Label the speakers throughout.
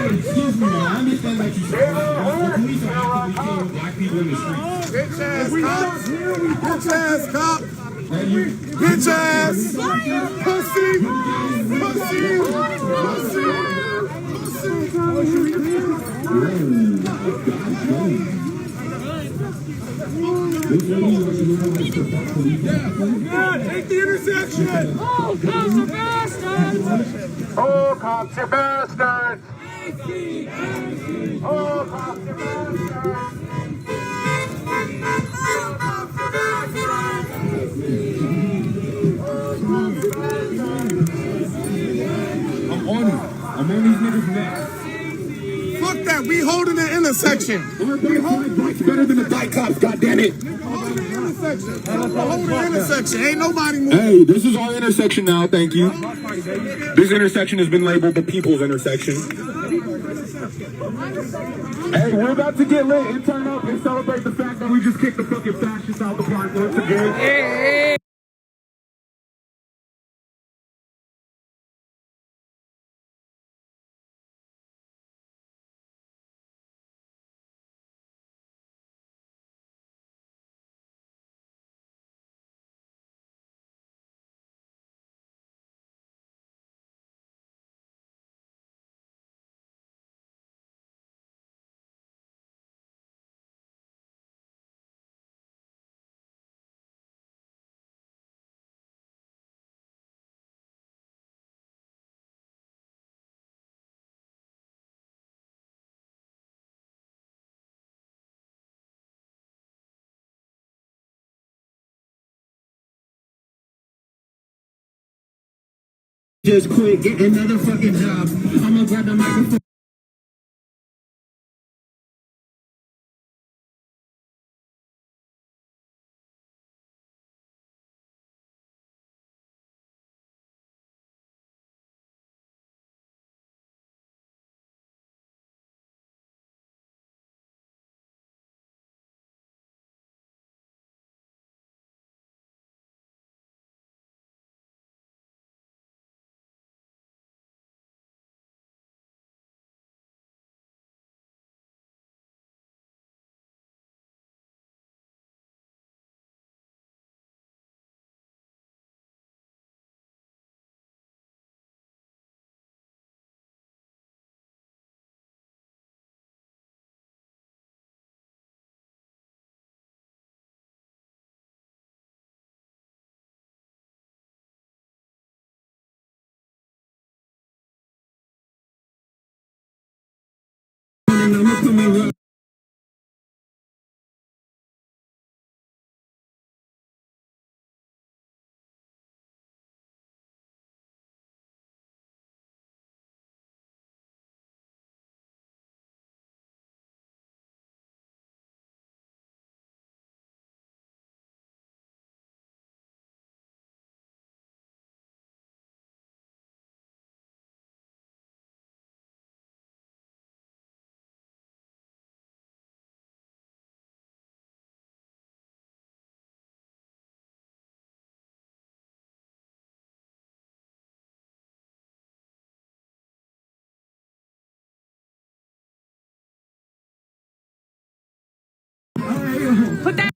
Speaker 1: Excuse me, I understand that you said the police are actively killing black people in the streets.
Speaker 2: Bitch ass cop. Bitch ass. Pussy. Yeah, take the intersection.
Speaker 3: Oh, cops are bastards.
Speaker 2: Oh, cops are bastards. Oh, cops are
Speaker 1: I'm on it. I'm on these niggas' necks.
Speaker 2: Fuck that, we holding the intersection.
Speaker 1: We holding better than the white cops, goddammit.
Speaker 2: Hold the intersection. Ain't nobody moving.
Speaker 1: Hey, this is our intersection now, thank you. This intersection has been labeled the people's intersection. Hey, we're about to get lit and turn up and celebrate the fact that we just kicked the fucking fascists out the park once again. Just quit, get another fucking job. I'ma grab the microphone.
Speaker 3: Put that.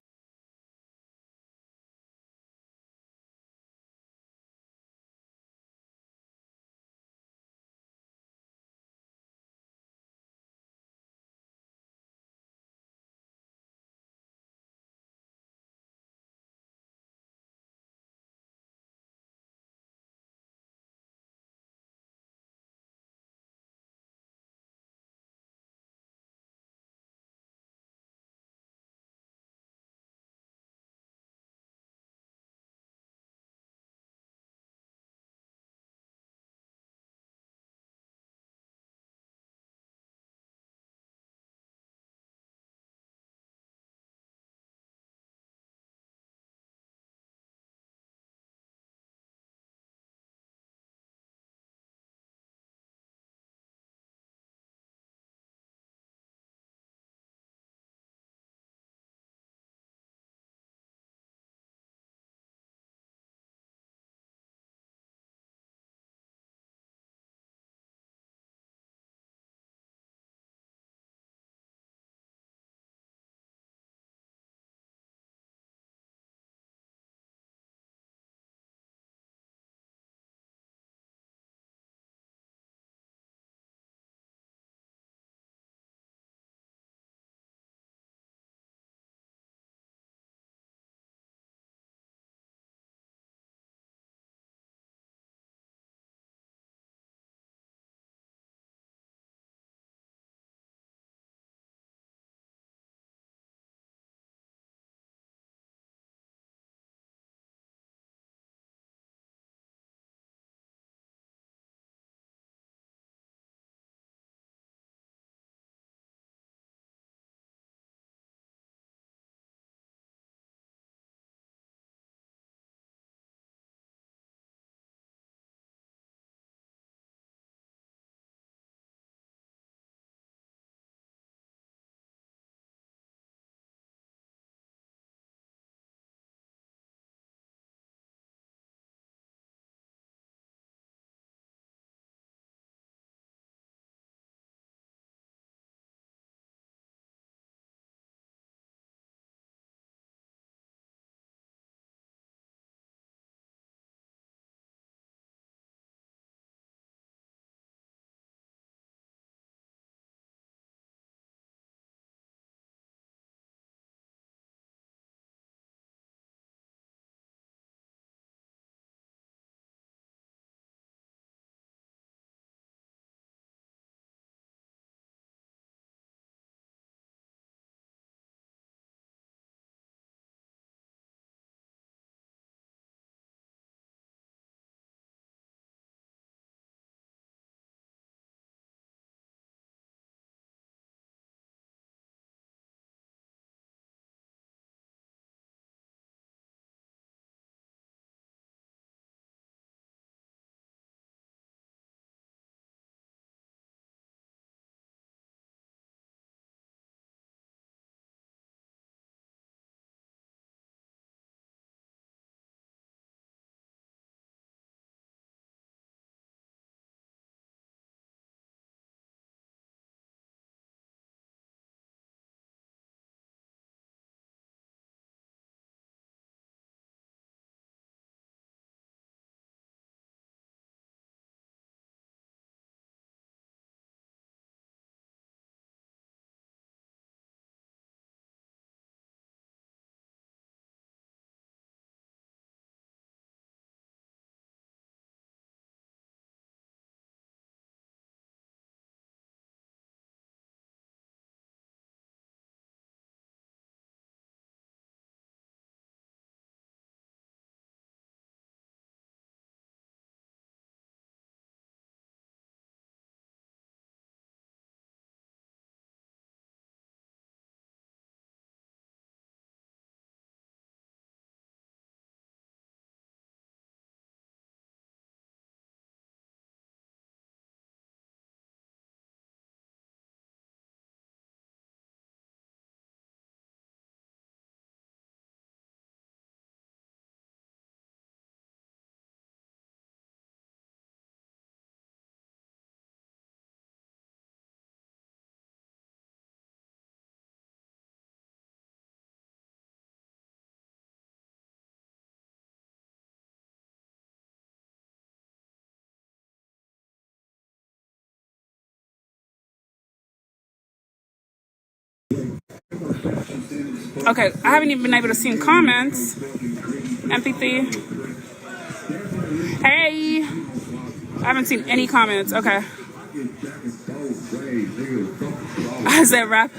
Speaker 3: Okay, I haven't even been able to see comments. Empathy. Hey. I haven't seen any comments. Okay. I said rap.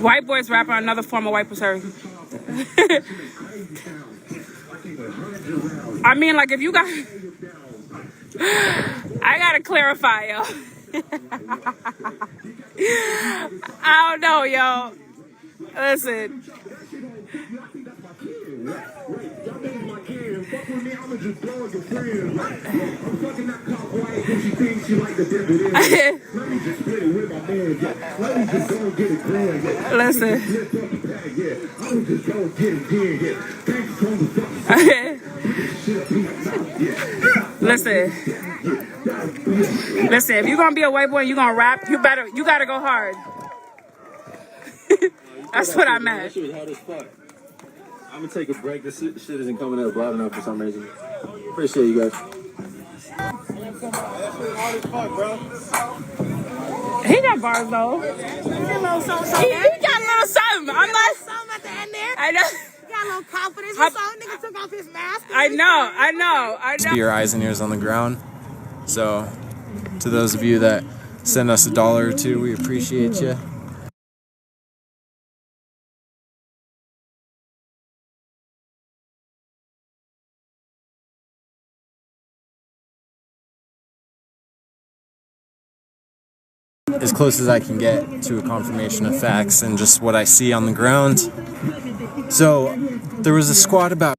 Speaker 3: White boys rapping on another form of white supremacy. I mean, like, if you got... I gotta clarify, yo. I don't know, yo. Listen. Listen. Listen. Listen, if you're gonna be a white boy and you're gonna rap, you gotta go hard. That's what I meant.
Speaker 4: That shit was hard as fuck. I'm gonna take a break. This shit isn't coming up loud enough for some reason. Appreciate you guys.
Speaker 3: He got bars though. He got a little something. I'm like
Speaker 5: Something at the end there.
Speaker 3: I know.
Speaker 5: He got a little confidence or something. Nigga took off his mask.
Speaker 3: I know.
Speaker 6: Just be your eyes and ears on the ground. So, to those of you that send us $1 or $2, we appreciate you. As close as I can get to a confirmation of facts and just what I see on the ground. So, there was a squad about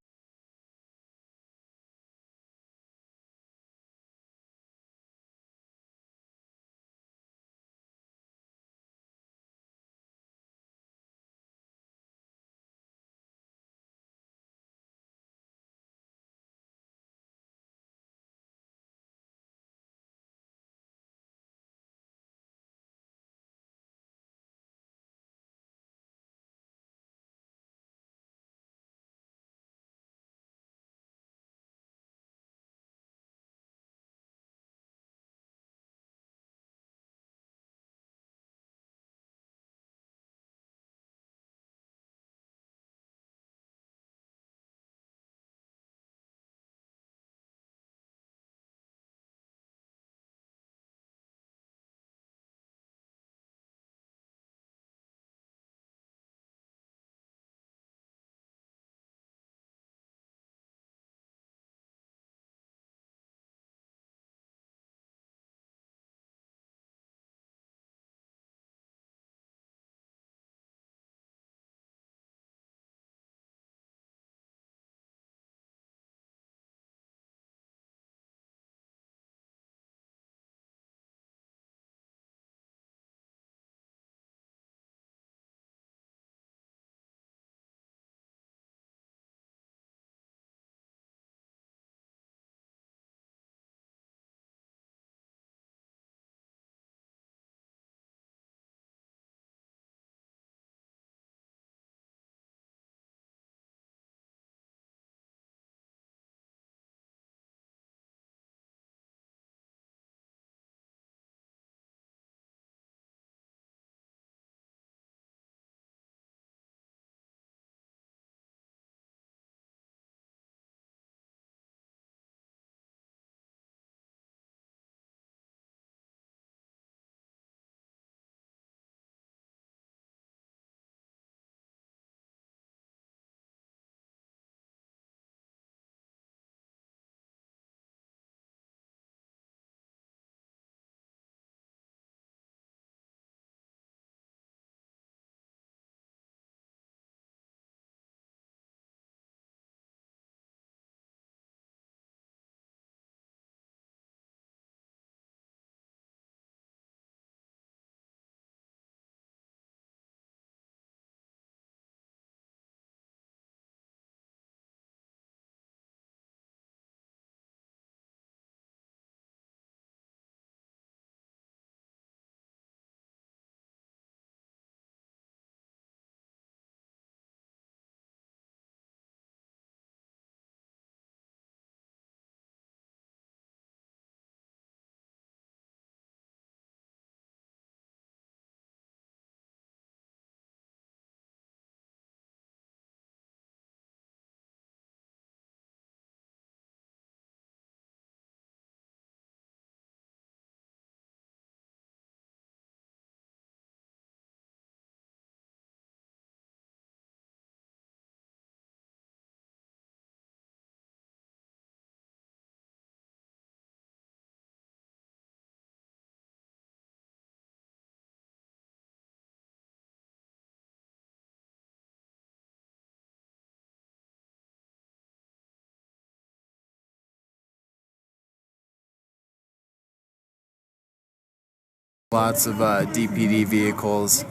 Speaker 6: lots of DPD vehicles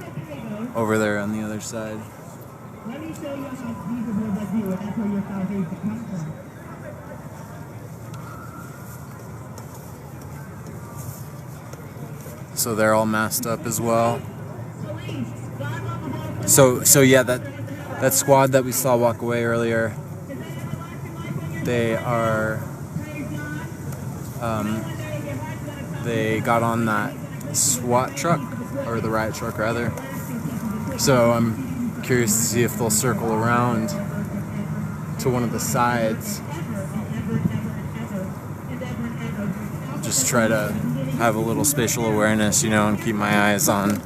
Speaker 6: over there on the other side.
Speaker 1: Let me show you how Jesus was at you, and that's where your salvation comes from.
Speaker 6: So they're all masked up as well. So yeah, that squad that we saw walk away earlier, they are they got on that SWAT truck, or the riot truck rather. So I'm curious to see if they'll circle around to one of the sides. Just try to have a little spatial awareness, you know, and keep my eyes on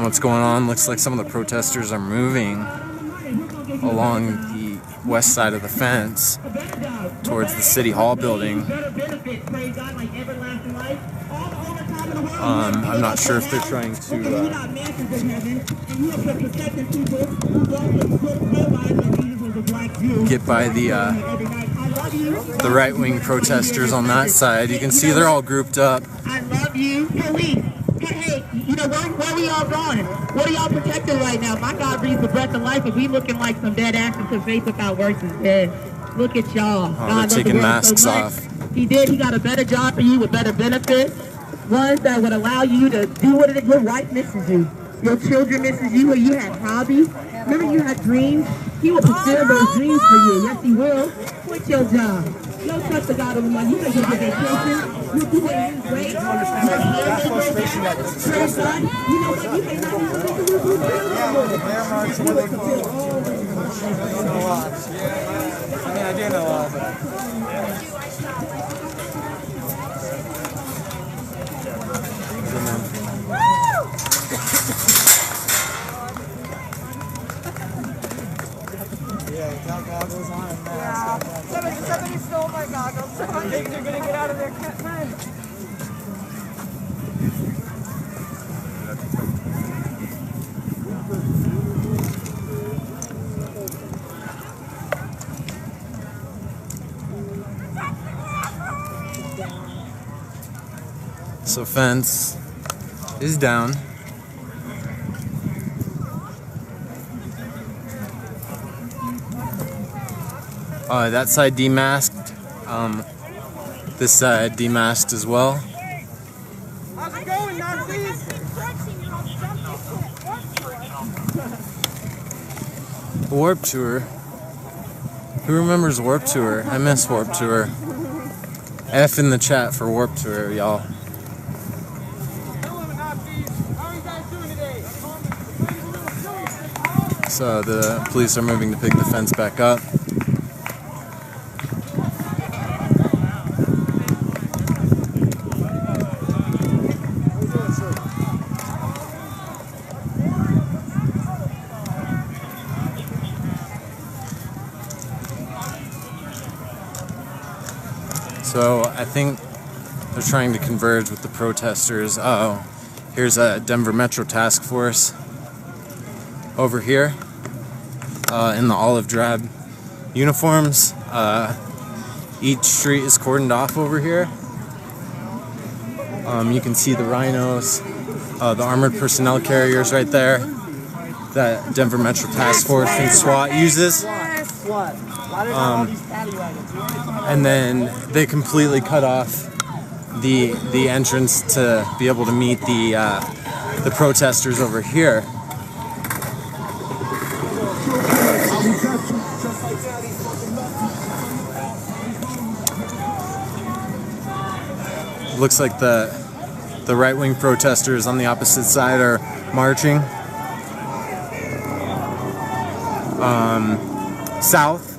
Speaker 6: what's going on. Looks like some of the protesters are moving along the west side of the fence towards the City Hall building. I'm not sure if they're trying to get by the right-wing protesters on that side. You can see they're all grouped up.
Speaker 5: I love you, police. Hey, you know where we all going? What are y'all protecting right now? My God breathes the breath of life, and we looking like some dead actors because faith without works is dead. Look at y'all.
Speaker 6: Oh, they're taking masks off.
Speaker 5: He did. He got a better job for you with better benefits. Ones that would allow you to do what it is. Your wife misses you. Your children misses you, or you had hobbies. Remember you had dreams? He will fulfill those dreams for you. Yes, he will. Quit your job. Don't trust the God of the money. You can get your vacation. You do what you great. Praise God. You know what? You may not even think of your
Speaker 6: I do know a lot.
Speaker 7: Goggles on and mask. Somebody stole my goggles, so I think they're gonna get out of their time.
Speaker 6: So fence is down. That side demasked. This side demasked as well.
Speaker 7: How's it going, Nazis?
Speaker 6: Warp Tour. Who remembers Warp Tour? I miss Warp Tour. F in the chat for Warp Tour, y'all. So the police are moving to pick the fence back up. So I think they're trying to converge with the protesters. Uh-oh. Here's a Denver Metro Task Force over here in the olive drab uniforms. Each street is cordoned off over here. You can see the rhinos, the armored personnel carriers right there that Denver Metro Task Force and SWAT uses. And then they completely cut off the entrance to be able to meet the protesters over here. Looks like the right-wing protesters on the opposite side are marching south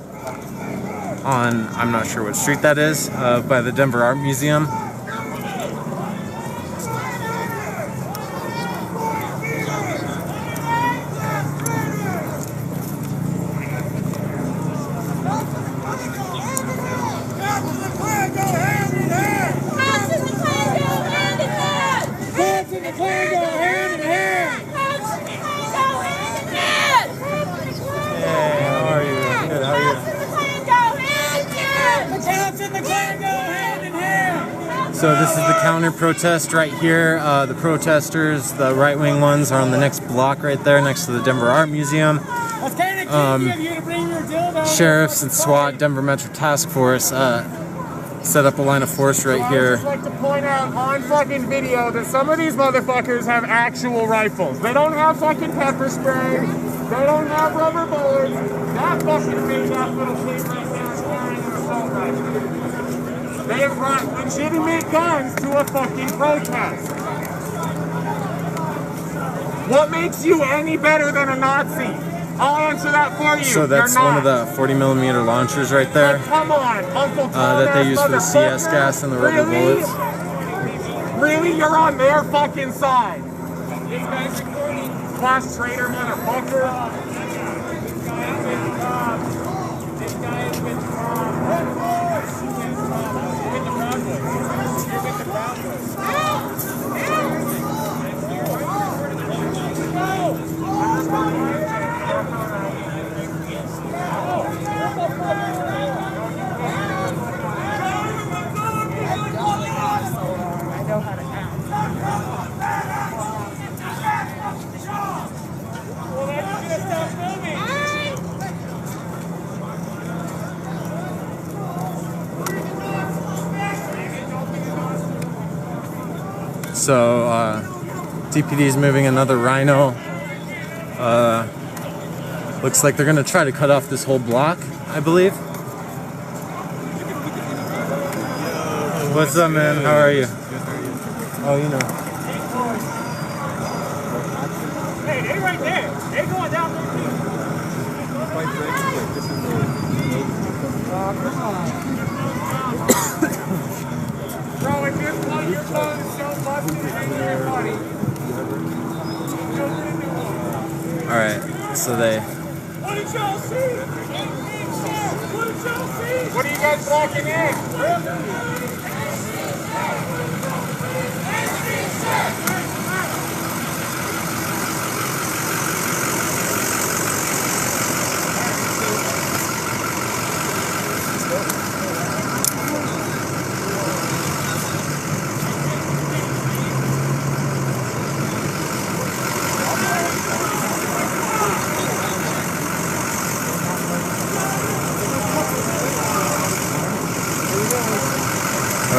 Speaker 6: on, I'm not sure what street that is, by the Denver Art Museum. So this is the counter protest right here. The protesters, the right-wing ones, are on the next block right there next to the Denver Art Museum. Sheriffs and SWAT, Denver Metro Task Force, set up a line of force right here.
Speaker 2: I'd just like to point out on fucking video that some of these motherfuckers have actual rifles. They don't have fucking pepper spray. They don't have rubber bullets. That fucking big ass little thing right there is carrying an assault rifle. They have brought legitimate guns to a fucking protest. What makes you any better than a Nazi? I'll answer that for you.
Speaker 6: So that's one of the 40mm launchers right there.
Speaker 2: Like, come on, Uncle Tom,
Speaker 6: that they use for the CS gas and the rubber bullets.
Speaker 2: Really? You're on their fucking side. This guy's recording. Class traitor motherfucker. This guy is with the Proud Boys. You're with the Proud Boys.
Speaker 6: So, DPD is moving another Rhino. Looks like they're gonna try to cut off this whole block, I believe. What's up, man? How are you? Oh, you know.
Speaker 2: Hey, they right there. They going down there too. Bro, if your phone is so busted, it's your body.
Speaker 6: Alright, so they...
Speaker 2: What did y'all see? What did y'all see? What are you guys blocking in?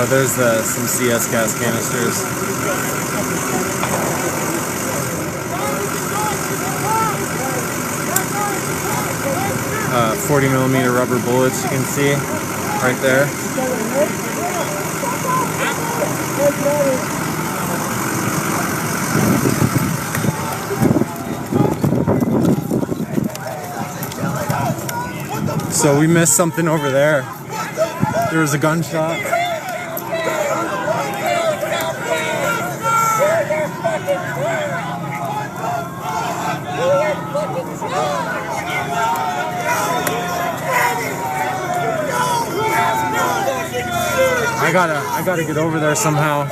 Speaker 6: Oh, there's some CS gas canisters. 40mm rubber bullets, you can see right there. So we missed something over there. There was a gunshot. I gotta get over there somehow.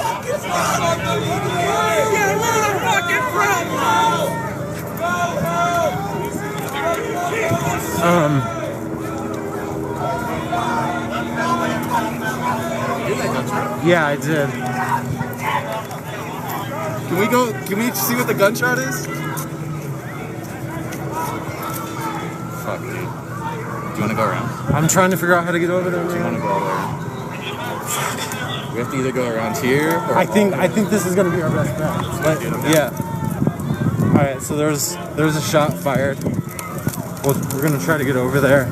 Speaker 6: Yeah, I did.
Speaker 4: Can we go? Can we see what the gunshot is? Fuck, dude. Do you want to go around?
Speaker 6: I'm trying to figure out how to get over there.
Speaker 4: Do you want to go all the way around? We have to either go around here or
Speaker 6: I think this is gonna be our best bet. But, yeah. All right. So there's a shot fired. Well, we're gonna try to get over there.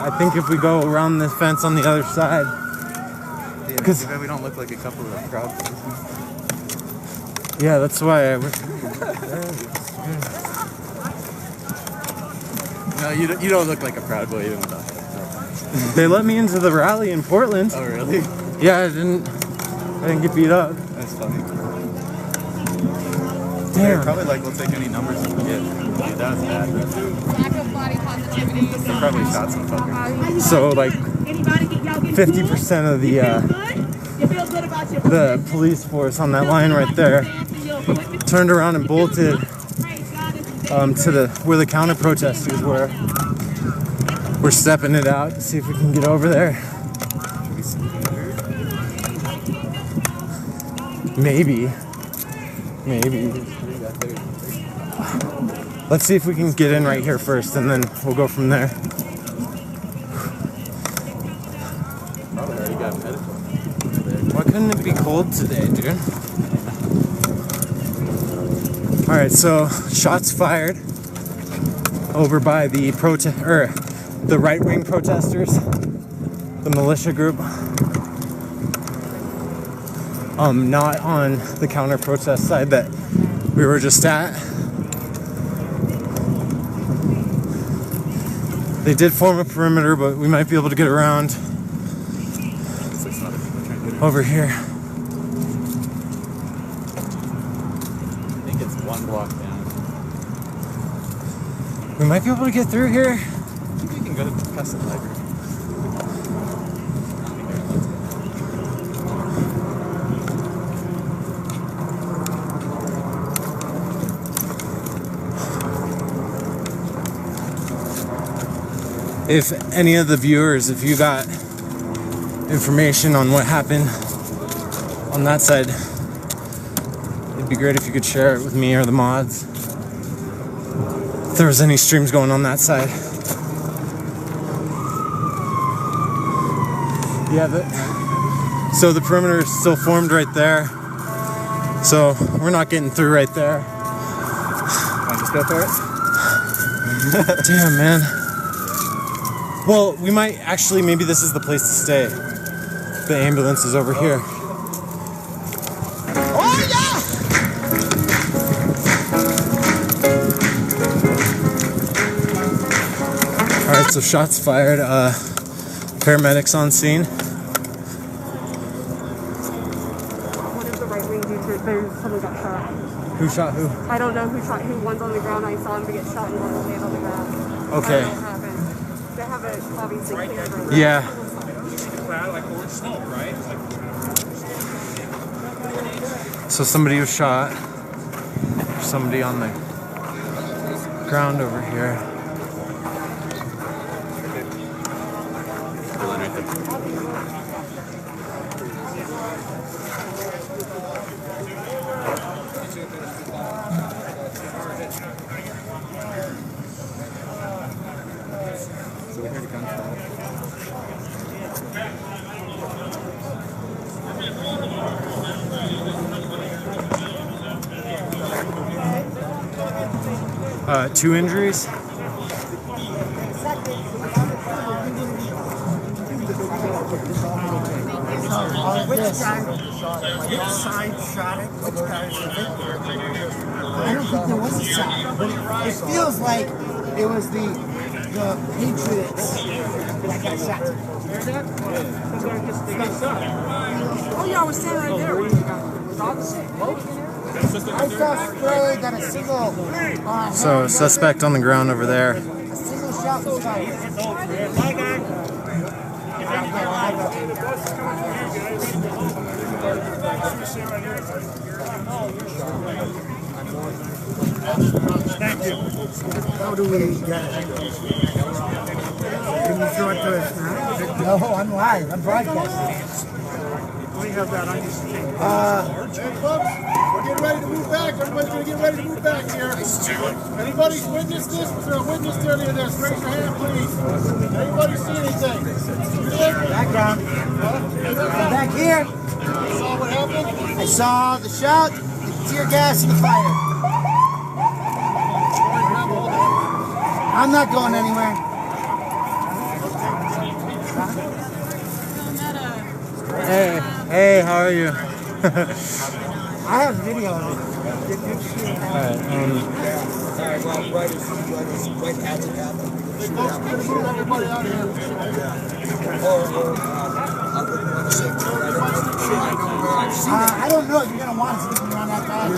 Speaker 6: I think if we go around this fence on the other side,
Speaker 4: because we don't look like a couple of proud boys.
Speaker 6: Yeah, that's why.
Speaker 4: No, you don't look like a proud boy even without that.
Speaker 6: They let me into the rally in Portland.
Speaker 4: Oh really?
Speaker 6: Yeah, I didn't get beat up.
Speaker 4: That's funny.
Speaker 6: Damn.
Speaker 4: Probably like we'll take any numbers we can get. Dude, that was bad.
Speaker 7: body positivity.
Speaker 6: They probably shot some fuckers. So like 50% of the police force on that line right there turned around and bolted to where the counter protesters were. We're stepping it out to see if we can get over there. Maybe. Let's see if we can get in right here first, and then we'll go from there. Why couldn't it be cold today, dude? Alright, so shots fired over by the the right-wing protesters, the militia group. Not on the counter-protest side that we were just at. They did form a perimeter, but we might be able to get around over here.
Speaker 4: I think it's 1 block down.
Speaker 6: We might be able to get through here.
Speaker 4: I think we can go to past the library.
Speaker 6: If any of the viewers, if you got information on what happened on that side, it'd be great if you could share it with me or the mods. If there was any streams going on that side. Yeah, so the perimeter is still formed right there. So we're not getting through right there.
Speaker 4: Want to just go for it?
Speaker 6: Damn, man. Well, we might actually, maybe this is the place to stay. The ambulance is over here.
Speaker 7: Oh,
Speaker 6: All right, so shots fired. Paramedics on scene.
Speaker 3: What is the right wing do to there's someone got shot?
Speaker 6: Who shot who?
Speaker 3: I don't know who shot who. One's on the ground. I saw him get shot and one laying on the ground.
Speaker 6: Okay.
Speaker 3: I don't know what happened. They have it obviously cleared right now.
Speaker 6: Yeah. So somebody was shot. There's somebody on the ground over here. 2 injuries.
Speaker 8: Which side shot it? Which guy is the victim? I don't think there was a side, but it feels like it was the Patriots that got shot.
Speaker 7: Oh yeah, I was standing right there.
Speaker 8: I saw spray that a single.
Speaker 6: So suspect on the ground over there.
Speaker 8: A single shot was fired.
Speaker 1: Thank you.
Speaker 8: How do we get it? Can you show it to us now? No, I'm live. I'm broadcasting.
Speaker 1: We have that on your screen.
Speaker 9: Folks, we're getting ready to move back. Everybody's going to get ready to move back here. Anybody's witnessed this? Was there a witness to any of this? Raise your hand, please. Anybody see anything?
Speaker 8: Back down. Back here.
Speaker 9: You saw what happened?
Speaker 8: I saw the shot, the tear gas, and the fire. I'm not going anywhere.
Speaker 6: Hey, how are you?
Speaker 8: I have video of it.
Speaker 6: Alright,
Speaker 9: Folks, move everybody out of here.
Speaker 8: I don't know if you're going to want to see me on that bad.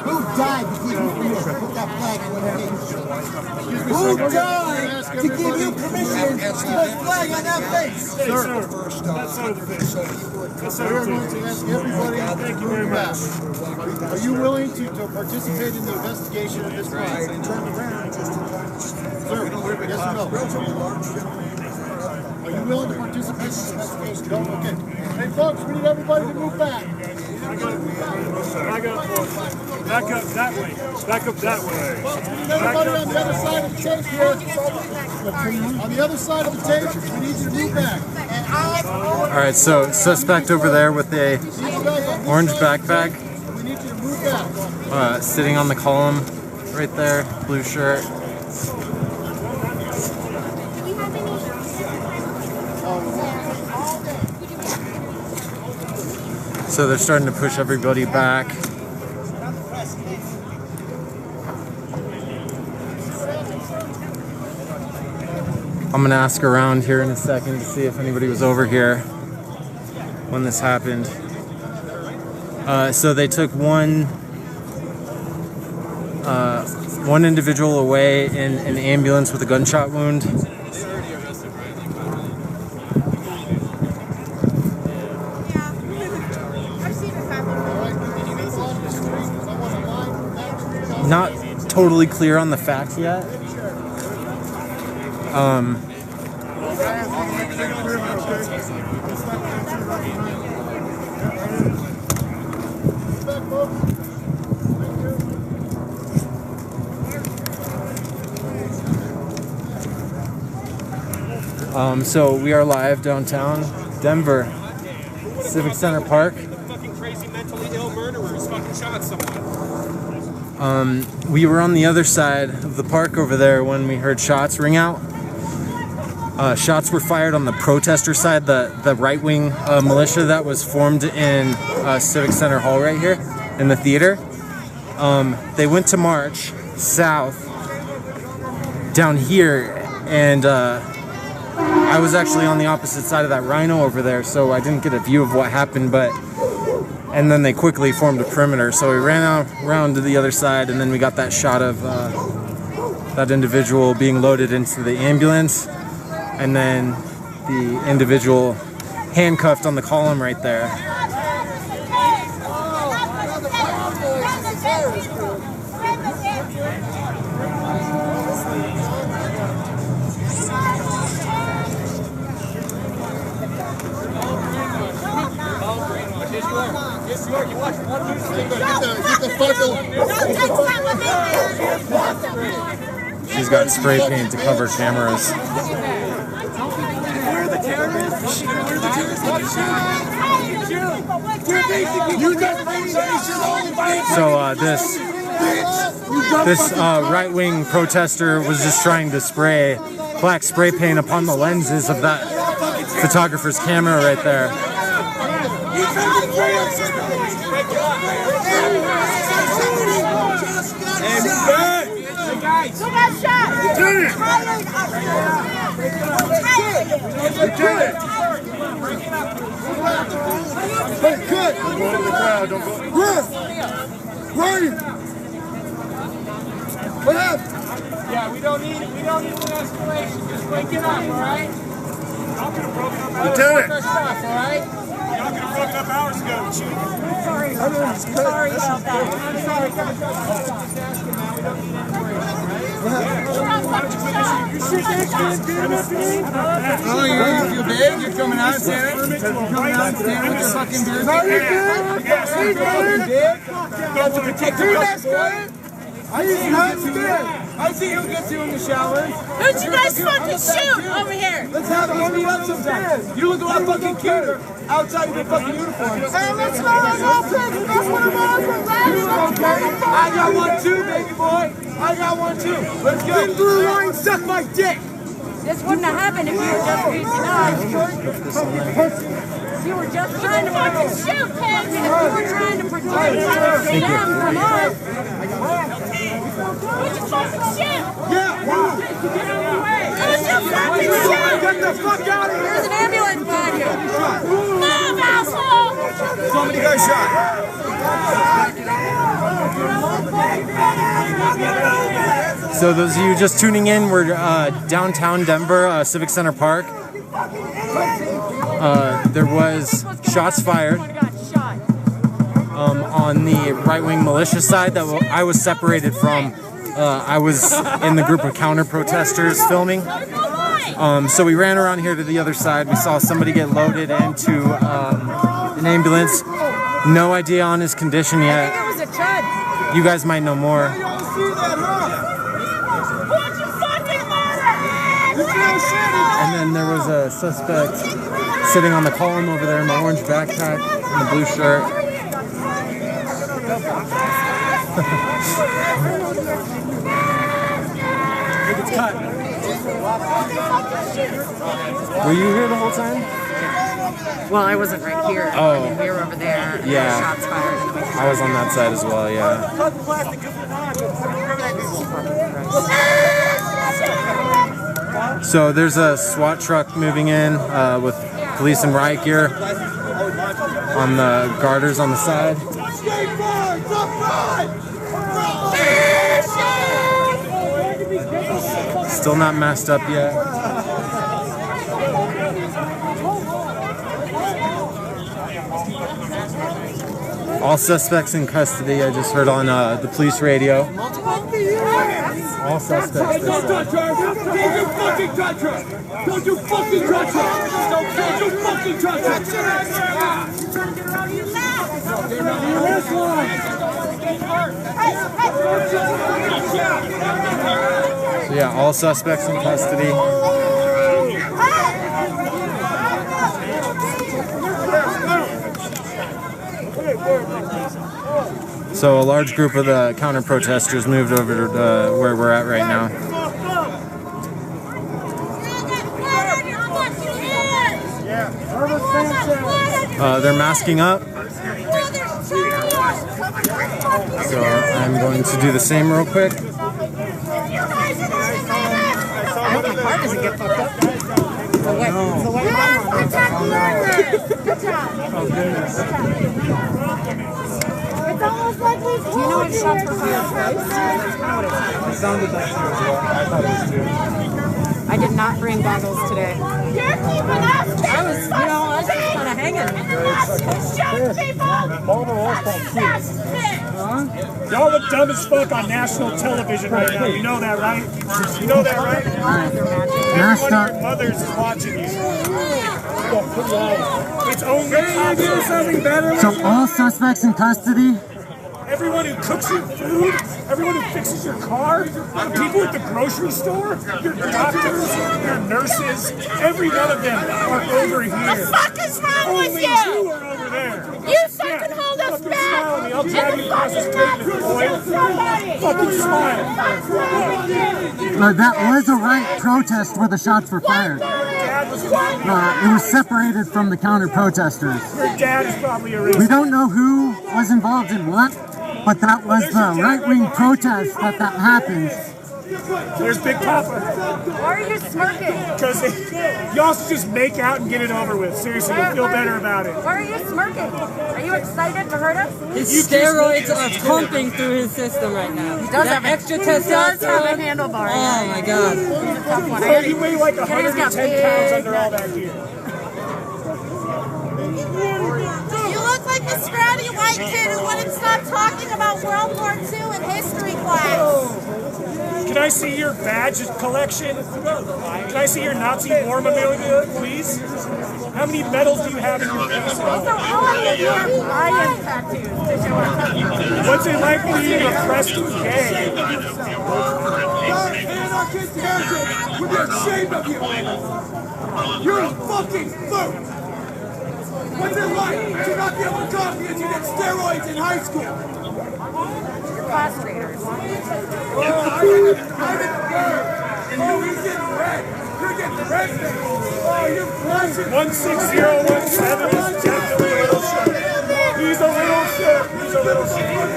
Speaker 8: Who died to keep you from here? Put that that flag in one hand. Who died to give you permission to put a flag on that face?
Speaker 9: Sir, we are going to ask everybody to move back. Are you willing to participate in the investigation of this crime? Sir, yes or no? Are you willing to participate in the investigation? No? Okay. Hey folks, we need everybody to move back.
Speaker 10: Back up that way. Back up that way.
Speaker 9: Folks, we need everybody on the other side of the tape here. On the other side of the tape, we need you to move back.
Speaker 6: Alright, so suspect over there with a orange backpack,
Speaker 9: We need you to move back.
Speaker 6: sitting on the column right there, blue shirt. So they're starting to push everybody back. I'm gonna ask around here in a second to see if anybody was over here when this happened. So they took one individual away in an ambulance with a gunshot wound. Not totally clear on the facts yet. So we are live downtown Denver, Civic Center Park.
Speaker 2: Fucking crazy mentally ill murderers fucking shot someone.
Speaker 6: We were on the other side of the park over there when we heard shots ring out. Shots were fired on the protester side, the right-wing militia that was formed in Civic Center Hall right here in the theater. They went to march south down here, and I was actually on the opposite side of that rhino over there, so I didn't get a view of what happened, and then they quickly formed a perimeter. So we ran out around to the other side, and then we got that shot of that individual being loaded into the ambulance, and then the individual handcuffed on the column right there. She's got spray paint to cover cameras.
Speaker 8: We're the terrorists. We're the terrorists.
Speaker 6: So this right-wing protester was just trying to spray black spray paint upon the lenses of that photographer's camera right there.
Speaker 3: Who got shot?
Speaker 9: Hey, good.
Speaker 10: Don't go to the crowd. Don't go.
Speaker 9: Ryan! What happened?
Speaker 2: Yeah, we don't need an escalation. Just break it up, all right? Y'all could have broken up
Speaker 10: Lieutenant.
Speaker 2: our stuff, all right?
Speaker 10: Y'all could have broken up hours ago, Chief.
Speaker 3: Sorry about that. I'm sorry.
Speaker 8: Oh, you feel big? You're coming out, Santa? You're coming out, Santa, with your fucking beard? How you doing? I see who gets you in the shower.
Speaker 3: Who'd you guys fucking shoot over here?
Speaker 8: Let's have a meet up sometime. You look a lot fucking cuter outside of your fucking uniform.
Speaker 3: Hey, let's go. That's what I'm on for,
Speaker 8: I got one too, baby boy. I got one too. Let's go. Thin blue line, suck my dick.
Speaker 3: This wouldn't have happened if you were just reaching out. You were just trying to fucking shoot, kids. If you were trying to protect them from us. You just fucking shoot.
Speaker 8: Yeah.
Speaker 3: Get out of the way. Just fucking shoot.
Speaker 8: Get the fuck out of here.
Speaker 3: There's an ambulance behind you. Move, asshole.
Speaker 8: Somebody got shot.
Speaker 6: So those of you just tuning in, we're downtown Denver, Civic Center Park. There was shots fired on the right-wing militia side that I was separated from. I was in the group of counter-protesters filming. So we ran around here to the other side. We saw somebody get loaded into an ambulance. No idea on his condition yet.
Speaker 7: I think it was a chud.
Speaker 6: You guys might know more. And then there was a suspect sitting on the column over there in the orange backpack and the blue shirt. It's cut. Were you here the whole time?
Speaker 7: Well, I wasn't right here.
Speaker 6: Oh.
Speaker 7: I mean, we were over there. And
Speaker 6: Yeah.
Speaker 7: Shots fired. And then
Speaker 6: I was on that side as well, yeah. So there's a SWAT truck moving in with police and riot gear on the garters on the side. Still not messed up yet. All suspects in custody. I just heard on the police radio. All suspects.
Speaker 1: Don't touch her! Don't you fucking touch her! Don't you fucking touch her! Don't you fucking touch her!
Speaker 6: So yeah, all suspects in custody. So a large group of the counter-protesters moved over to where we're at right now. They're masking up. So I'm going to do the same real quick.
Speaker 7: I hope my car doesn't get fucked up. The white
Speaker 6: Oh goodness.
Speaker 7: It's almost like we. Do you know what shots were fired twice? That's kind of what it sounded like. I thought it was two. I did not bring goggles today. I was, I was just kind of hanging.
Speaker 10: Y'all look dumb as fuck on national television right now. You know that, right? You know that, right? Every one of your mothers is watching you. It's only cops.
Speaker 6: So all suspects in custody?
Speaker 10: Everyone who cooks your food, everyone who fixes your car, the people at the grocery store, your doctors, your nurses, every one of them are over here.
Speaker 3: What the fuck is wrong with you?
Speaker 10: Only 2 are over there.
Speaker 3: You fucking hold us
Speaker 10: Fucking
Speaker 3: back!
Speaker 10: smile at me. I'll drag you across this pavement, boy. Fucking smile.
Speaker 11: That was a right protest where the shots were fired.
Speaker 10: Dad was
Speaker 11: It was separated from the counter-protesters.
Speaker 10: Your dad is probably a racist.
Speaker 11: We don't know who was involved in what, but that was the right-wing protest that happened.
Speaker 10: There's Big Papa.
Speaker 7: Why are you smirking?
Speaker 10: Because y'all should just make out and get it over with. Seriously, you'll feel better about it.
Speaker 7: Why are you smirking? Are you excited to hurt us?
Speaker 12: His steroids are pumping through his system right now.
Speaker 7: He does have
Speaker 12: extra
Speaker 7: He does have a
Speaker 12: testosterone.
Speaker 7: handlebar.
Speaker 12: Oh my god.
Speaker 10: So you weigh like 110 pounds under all that gear.
Speaker 3: You look like the scrawny white kid who wouldn't stop talking about World War II in history class.
Speaker 10: Can I see your badge collection? Can I see your Nazi war memorabilia, please? How many medals do you have in your face?
Speaker 7: Lion tattoos to show us.
Speaker 10: What's it like being oppressed and gay?
Speaker 1: Anarchist heretic! We'd be ashamed of you! You're a fucking fool! What's it like to not be able to talk because you did steroids in high school?
Speaker 7: Your class trainers.
Speaker 1: Oh, I didn't burn! Oh, he's getting red! You're getting red! Oh, you're flashing!
Speaker 10: 16017 is definitely a little short. He's a little short. He's a little short.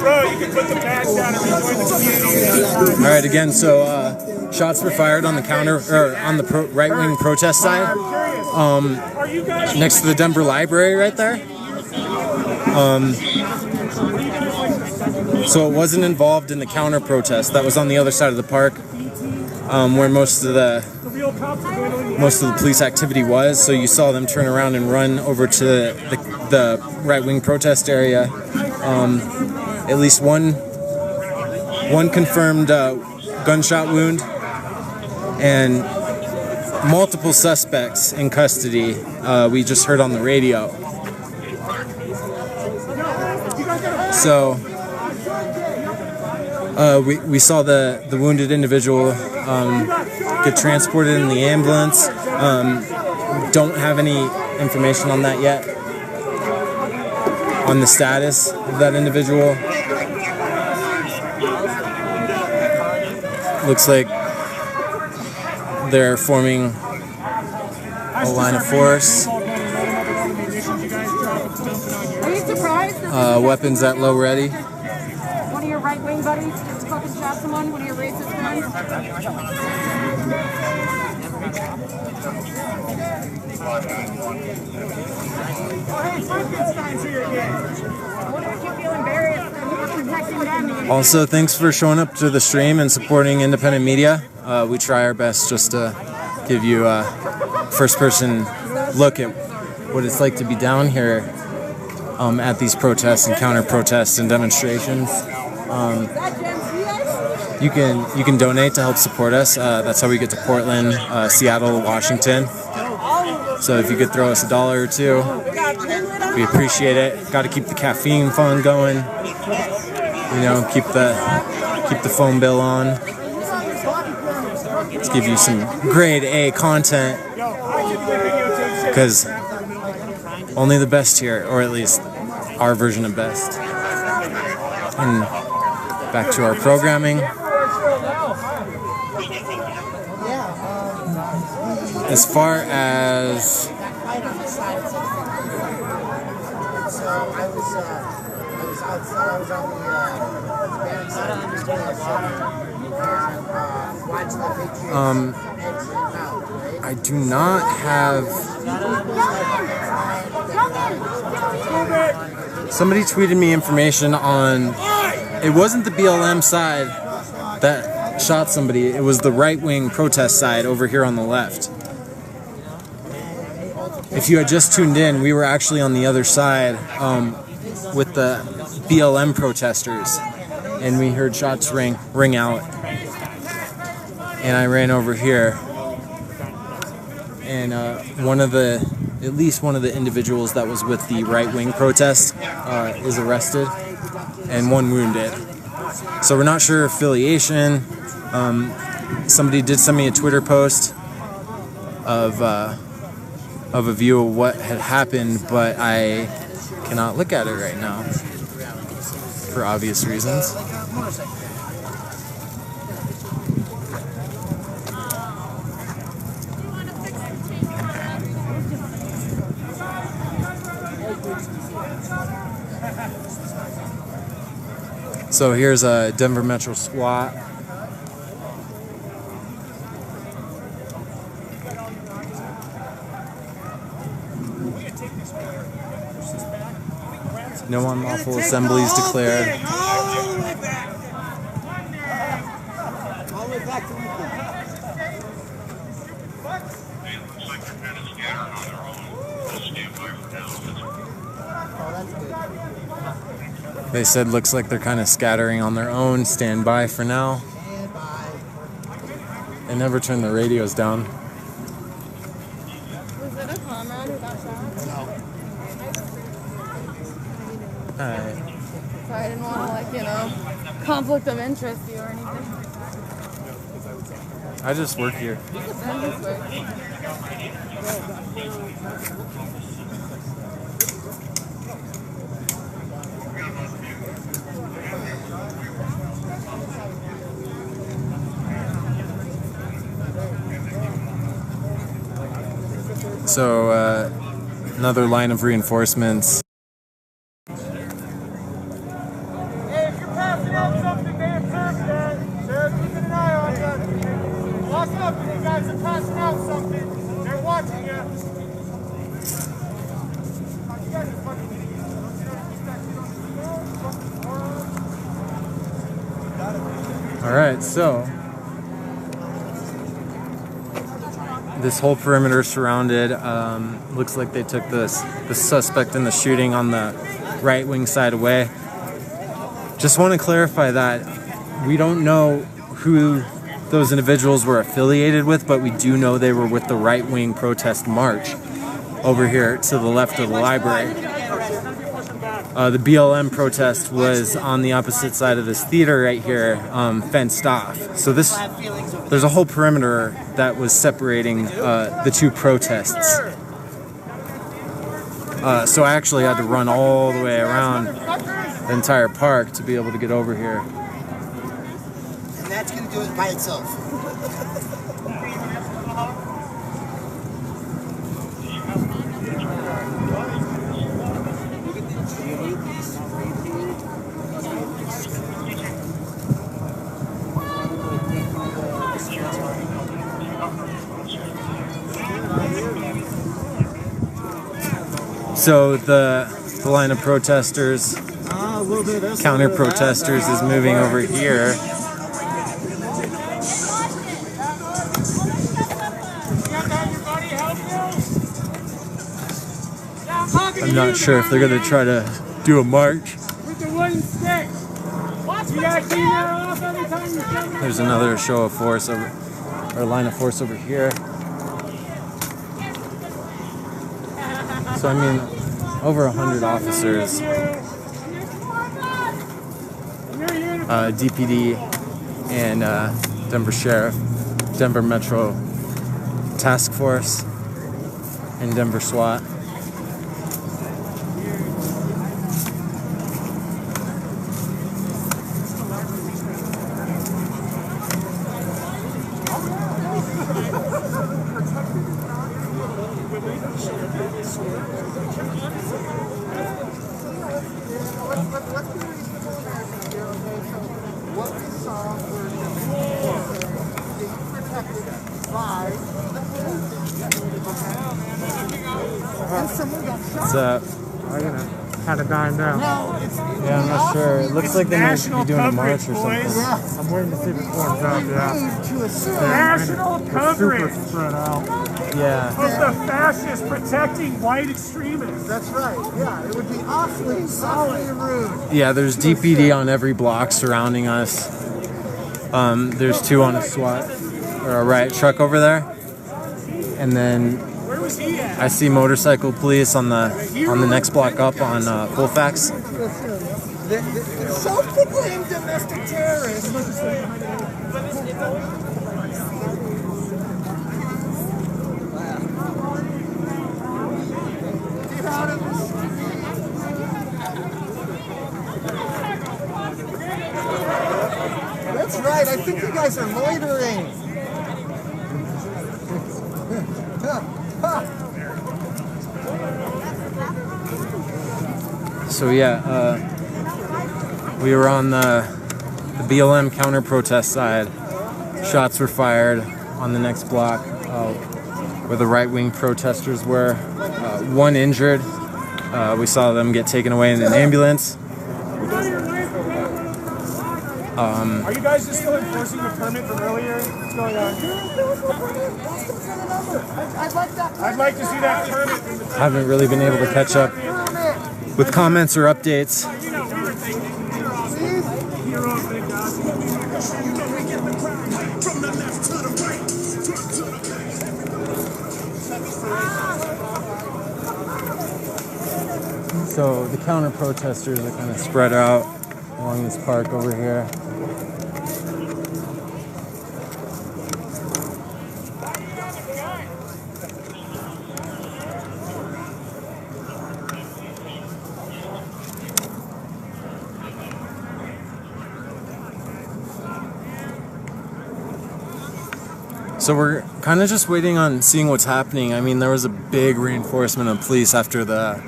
Speaker 10: Bro, you can put the badge down and rejoin the community.
Speaker 6: All right, again, so shots were fired on the right-wing protest side, next to the Denver Library right there. So it wasn't involved in the counter protest that was on the other side of the park, where most of the police activity was. So you saw them turn around and run over to the right-wing protest area. At least one confirmed gunshot wound, and multiple suspects in custody. We just heard on the radio. So we saw the wounded individual get transported in the ambulance. Don't have any information on that yet, on the status of that individual. Looks like they're forming a line of force.
Speaker 7: Are you surprised?
Speaker 6: Weapons at low ready.
Speaker 7: One of your right-wing buddies just fucking shot someone, one of your racist friends? What if you feel embarrassed that you were protecting them?
Speaker 6: Also, thanks for showing up to the stream and supporting independent media. We try our best just to give you a first-person look at what it's like to be down here at these protests and counter-protests and demonstrations. You can donate to help support us. That's how we get to Portland, Seattle, Washington. So if you could throw us $1 or $2, we appreciate it. Got to keep the caffeine fund going. You know, keep the phone bill on. Let's give you some grade A content, because only the best here, or at least our version of best. And back to our programming. As far as I do not have. Somebody tweeted me information on. It wasn't the BLM side that shot somebody. It was the right-wing protest side over here on the left. If you had just tuned in, we were actually on the other side with the BLM protesters, and we heard shots ring out. And I ran over here, and at least one of the individuals that was with the right-wing protest is arrested, and one wounded. So we're not sure affiliation. Somebody did send me a Twitter post of a view of what had happened, but I cannot look at it right now for obvious reasons. So here's a Denver Metro SWAT. No unlawful assemblies declared. They said looks like they're kind of scattering on their own. Stand by for now. They never turn the radios down.
Speaker 3: Was it a comrade who got shot?
Speaker 6: No. Alright.
Speaker 3: So I didn't want to, conflict of interest you or anything.
Speaker 6: I just work here.
Speaker 3: I'm just working.
Speaker 6: So, another line of reinforcements.
Speaker 9: Hey, if you're passing out something, they observe that. They're keeping an eye on you. Walk up if you guys are passing out something. They're watching you. You guys are fucking idiots.
Speaker 6: All right, so this whole perimeter surrounded. Looks like they took the suspect in the shooting on the right wing side away. Just want to clarify that we don't know who those individuals were affiliated with, but we do know they were with the right wing protest march over here to the left of the library. The BLM protest was on the opposite side of this theater right here, fenced off. So there's a whole perimeter that was separating the two protests. So I actually had to run all the way around the entire park to be able to get over here.
Speaker 8: And that's going to do it by itself.
Speaker 6: So the line of protesters, counter protesters, is moving over here. I'm not sure if they're going to try to do a march. There's another show of force over, or line of force over here. So I mean, over 100 officers, DPD and Denver Sheriff, Denver Metro Task Force, and Denver SWAT. What's up?
Speaker 2: I'm gonna kind of dying down.
Speaker 6: Yeah, I'm not sure. It looks like they might be doing a march or something.
Speaker 2: Yeah, I'm waiting to see if it forms out. Yeah.
Speaker 10: National coverage
Speaker 2: Super spread out.
Speaker 6: Yeah.
Speaker 10: of the fascists protecting white extremists.
Speaker 8: That's right. Yeah, it would be awfully rude.
Speaker 6: Yeah, there's DPD on every block surrounding us. There's two on a SWAT or a riot truck over there, and then I see motorcycle police on the next block up on Colfax.
Speaker 8: The self-proclaimed domestic terrorists. That's right. I think you guys are loitering.
Speaker 6: So yeah, we were on the BLM counter protest side. Shots were fired on the next block where the right-wing protesters were. One injured. We saw them get taken away in an ambulance.
Speaker 10: Are you guys just still enforcing the permit from earlier? What's going on? I'd like to see that permit.
Speaker 6: Haven't really been able to catch up with comments or updates. So the counter protesters are kind of spread out along this park over here. So we're kind of just waiting on seeing what's happening. I mean, there was a big reinforcement of police after the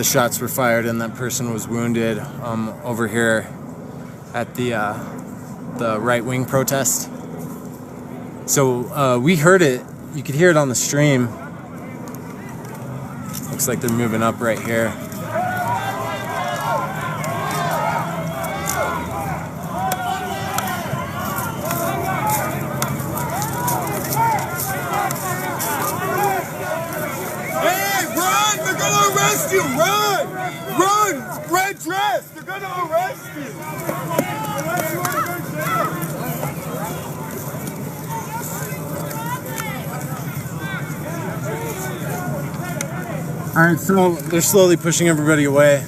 Speaker 6: shots were fired and that person was wounded over here at the right-wing protest. So we heard it. You could hear it on the stream. Looks like they're moving up right here.
Speaker 1: arrest you! Run! Run! Red dress! They're gonna arrest you!
Speaker 6: Alright, so they're slowly pushing everybody away.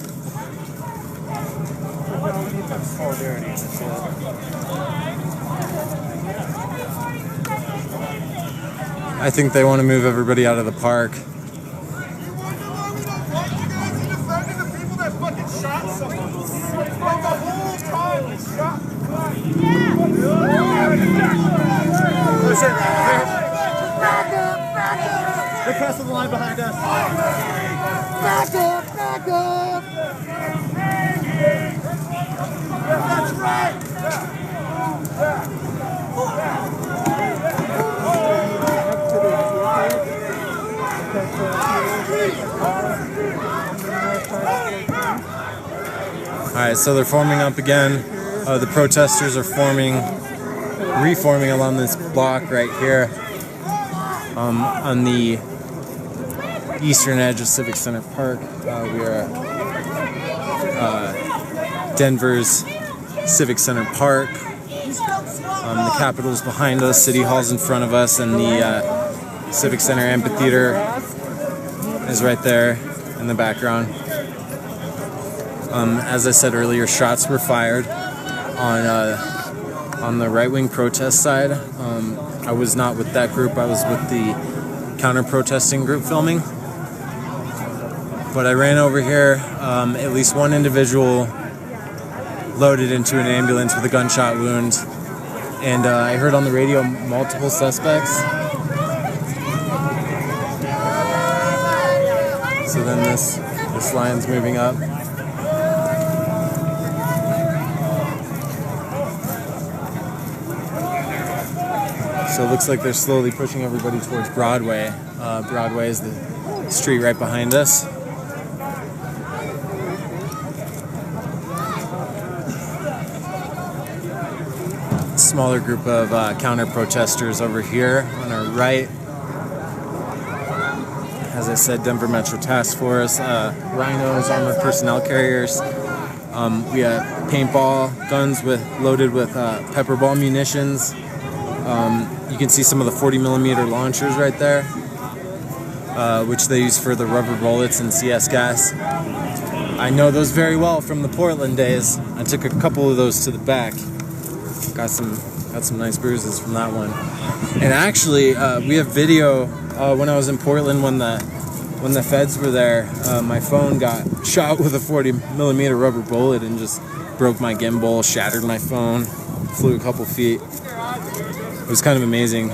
Speaker 6: I think they want to move everybody out of the park.
Speaker 9: They're crossing the line behind us.
Speaker 1: Back up! Back up! That's right!
Speaker 6: Alright, so they're forming up again. The protesters are reforming along this block right here on the eastern edge of Civic Center Park. We are at Denver's Civic Center Park. The Capitol's behind us, City Hall's in front of us, and the Civic Center Amphitheater is right there in the background. As I said earlier, shots were fired on the right-wing protest side. I was not with that group. I was with the counter-protesting group filming. But I ran over here. At least one individual loaded into an ambulance with a gunshot wound. And I heard on the radio multiple suspects. So then this line's moving up. So it looks like they're slowly pushing everybody towards Broadway. Broadway is the street right behind us. Smaller group of counter-protesters over here on our right. As I said, Denver Metro Task Force, Rhinos, armored personnel carriers. We have paintball guns loaded with pepper ball munitions. You can see some of the 40mm launchers right there, which they use for the rubber bullets and CS gas. I know those very well from the Portland days. I took a couple of those to the back. Got some nice bruises from that one. And actually, we have video when I was in Portland when the feds were there. My phone got shot with a 40mm rubber bullet and just broke my gimbal, shattered my phone, flew a couple feet. It was kind of amazing.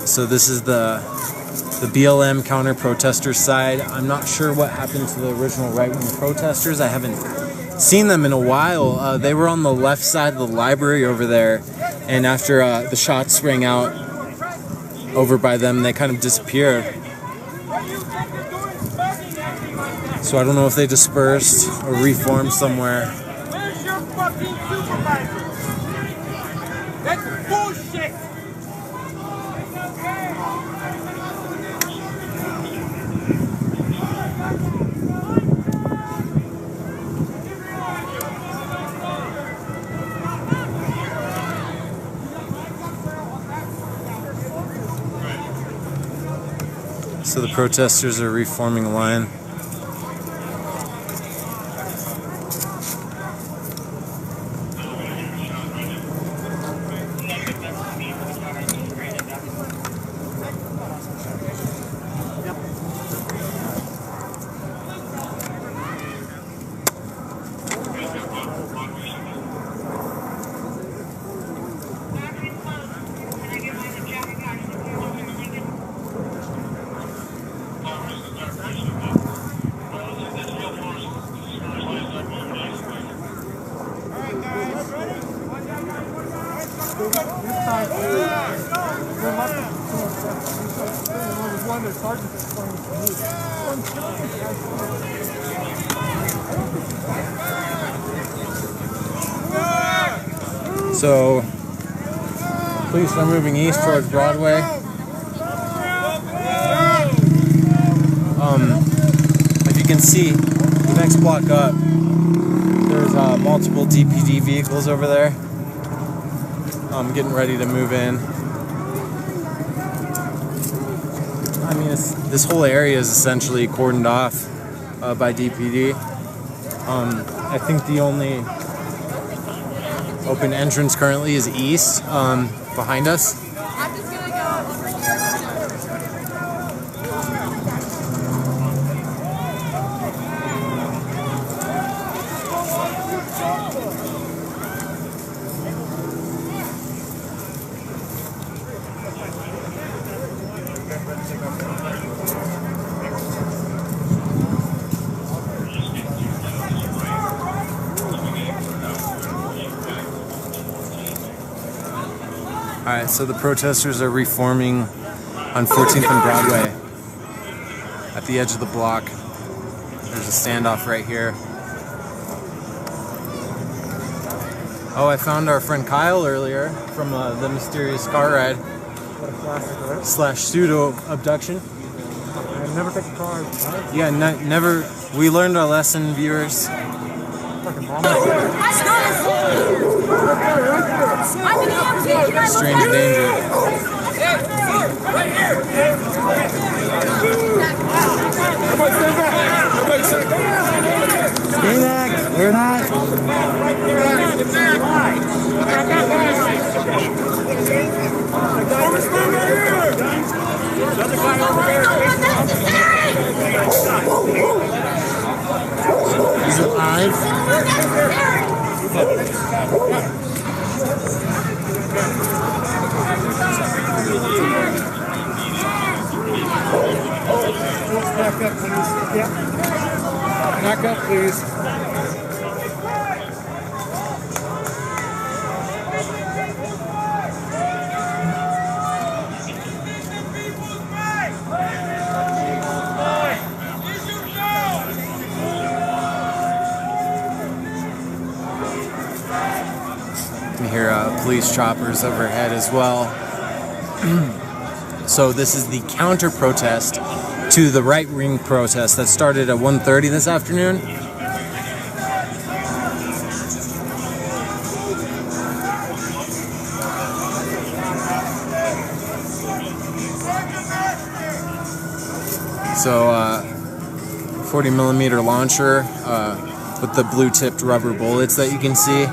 Speaker 6: So this is the BLM counter-protesters side. I'm not sure what happened to the original right-wing protesters. I haven't seen them in a while. They were on the left side of the library over there, and after the shots rang out over by them, they kind of disappeared. So I don't know if they dispersed or reformed somewhere.
Speaker 1: Where's your fucking supervisor? That's bullshit!
Speaker 6: So the protesters are reforming a line. So, police are moving east towards Broadway. If you can see, the next block up, there's multiple DPD vehicles over there. Getting ready to move in. I mean, this whole area is essentially cordoned off by DPD. I think the only open entrance currently is east, behind us.
Speaker 3: I'm just gonna go over here.
Speaker 6: Alright, so the protesters are reforming on 14th and Broadway at the edge of the block. There's a standoff right here. Oh, I found our friend Kyle earlier from the mysterious car ride / pseudo abduction.
Speaker 2: Never take a car.
Speaker 6: Yeah, never. We learned our lesson, viewers. Stranger danger.
Speaker 11: Stay back. We're not. He's alive.
Speaker 2: Back up, please. Yep. Back up, please.
Speaker 6: You can hear police choppers overhead as well. So this is the counter protest to the right-wing protest that started at 1:30 this afternoon. So 40mm launcher with the blue-tipped rubber bullets that you can see.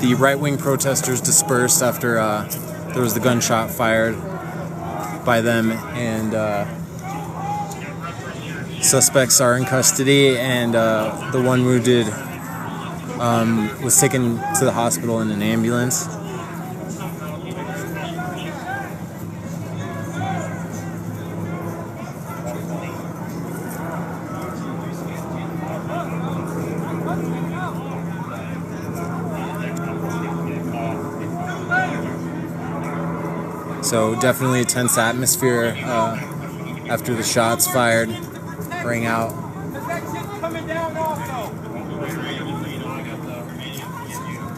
Speaker 6: The right-wing protesters dispersed after there was the gunshot fired by them, and suspects are in custody, and the one wounded was taken to the hospital in an ambulance. So definitely a tense atmosphere after the shots fired rang out.
Speaker 1: Coming down also.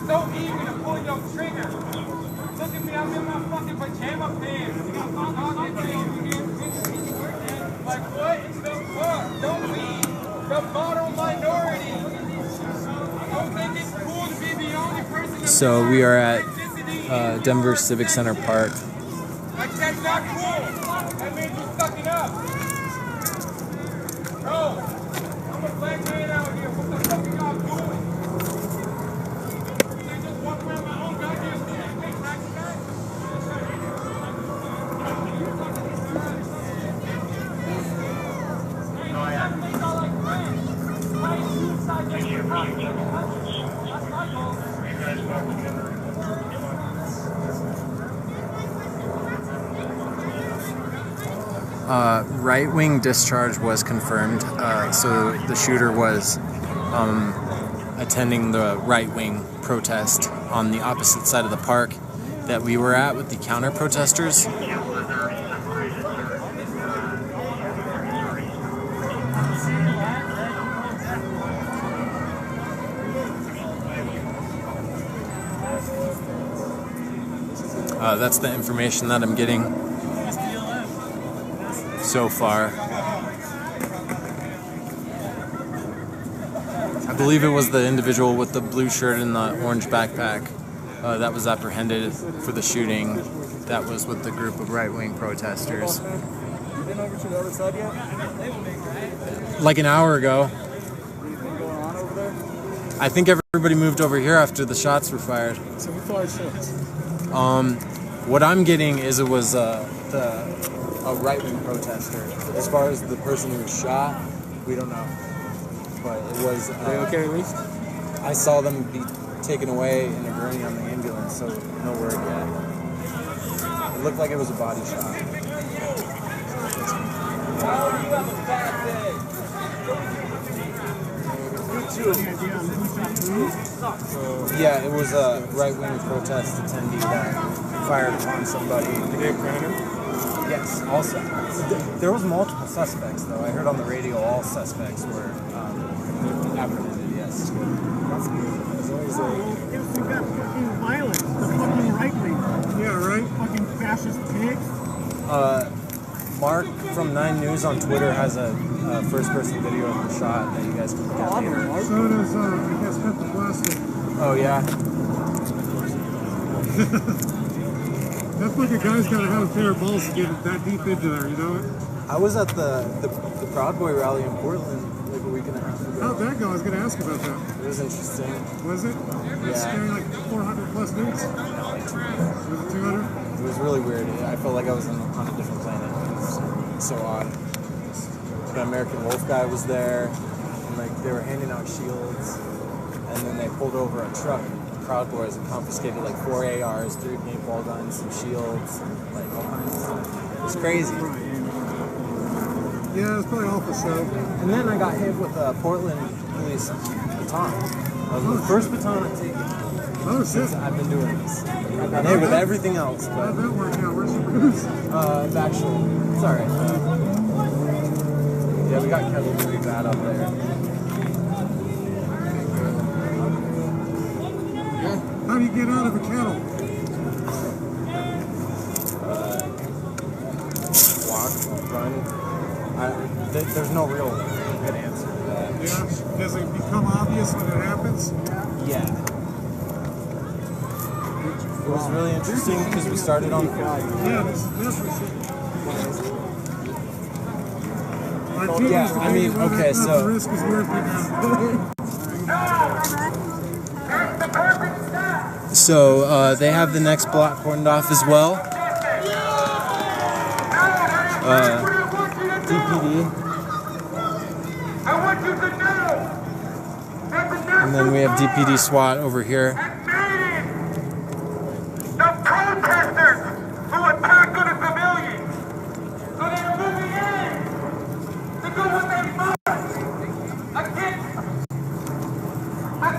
Speaker 1: So easy to pull your trigger. Look at me, I'm in my fucking pajama pants. Like what the fuck? Don't be the model minority. Don't think it's cool to be the only person.
Speaker 6: So we are at Denver Civic Center Park.
Speaker 1: Like that's not cool. That means you're fucking up. Bro, I'm a black man out here. What the fuck are y'all doing? They just walk around my own goddamn thing. Hey, taxi guy.
Speaker 6: Right-wing discharge was confirmed, so the shooter was attending the right-wing protest on the opposite side of the park that we were at with the counter-protesters. That's the information that I'm getting so far. I believe it was the individual with the blue shirt and the orange backpack that was apprehended for the shooting. That was with the group of right-wing protesters.
Speaker 9: You been over to the other side yet?
Speaker 6: Like an hour ago.
Speaker 9: Anything going on over there?
Speaker 6: I think everybody moved over here after the shots were fired.
Speaker 9: So who fired shots?
Speaker 6: What I'm getting is it was a right-wing protester. As far as the person who was shot, we don't know. But it was...
Speaker 9: Are they okay at least?
Speaker 6: I saw them be taken away in a gurney on the ambulance, so no word yet. It looked like it was a body shot. Yeah, it was a right-wing protest attendee that fired upon somebody.
Speaker 9: Did they apprehend him?
Speaker 6: Yes, also. There was multiple suspects, though. I heard on the radio all suspects were apprehended, yes.
Speaker 9: That's good. As long as they...
Speaker 10: We got fucking violence. The fucking right wing.
Speaker 9: Yeah, right?
Speaker 10: Fucking fascist pigs.
Speaker 6: Mark from 9 News on Twitter has a first-person video of the shot that you guys can look at later.
Speaker 9: So does, I guess, Pepper Plastic.
Speaker 6: Oh, yeah?
Speaker 9: That fucking guy's gotta have a pair of balls to get that deep into there, you know?
Speaker 6: I was at the Proud Boy rally in Portland like a week and a half ago.
Speaker 9: How'd that go? I was gonna ask about that.
Speaker 6: It was interesting.
Speaker 9: Was it? It's carrying like 400 plus dudes?
Speaker 6: No, like 200.
Speaker 9: Was it 200?
Speaker 6: It was really weird. I felt like I was on a different planet. It was so odd. The American Wolf guy was there, and like they were handing out shields, and then they pulled over a truck. Proud Boys and confiscated like 4 ARs, 3 paintball guns, some shields, like all kinds of stuff. It was crazy.
Speaker 9: Yeah, it's probably all for show.
Speaker 6: And then I got hit with a Portland police baton. That was the first baton I've taken since I've been doing this. I've been hit with everything else, but
Speaker 9: how'd that work out? Where's your bruise?
Speaker 6: Factual. It's alright. Yeah, we got kettled pretty bad up there.
Speaker 9: How do you get out of a kettle?
Speaker 6: Walk, run. There's no real good answer to that.
Speaker 9: Yeah? Does it become obvious when it happens?
Speaker 6: Yeah. It was really interesting because we started on...
Speaker 9: Yeah, this for sure.
Speaker 6: Yeah, I mean, okay, so...
Speaker 9: The risk is worth it now.
Speaker 6: So they have the next block cordoned off as well. DPD. And then we have DPD SWAT over here.
Speaker 1: The protesters who attacked on the civilians. So they're moving in to do what they must.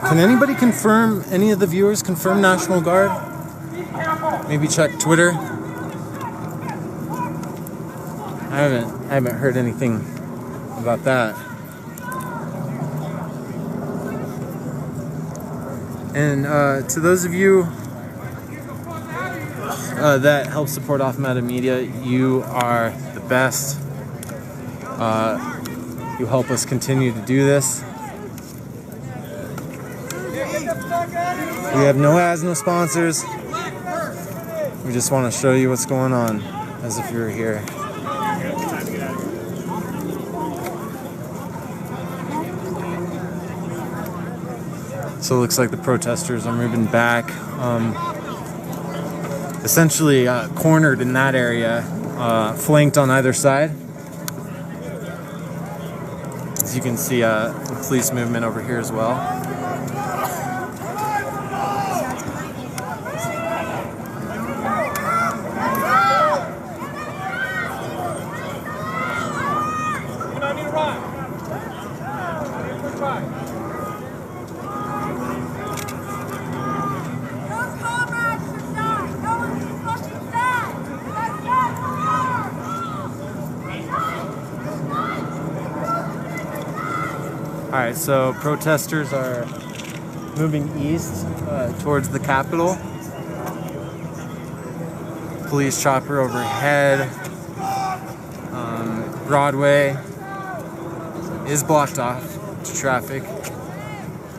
Speaker 6: Can anybody confirm, any of the viewers confirm National Guard? Maybe check Twitter. I haven't heard anything about that. And to those of you that help support Off Meta Media, you are the best. You help us continue to do this. We have no ads, no sponsors. We just want to show you what's going on, as if you were here. So it looks like the protesters are moving back. Essentially cornered in that area, flanked on either side. As you can see, the police movement over here as well. Alright, so protesters are moving east towards the Capitol. Police chopper overhead. Broadway is blocked off to traffic,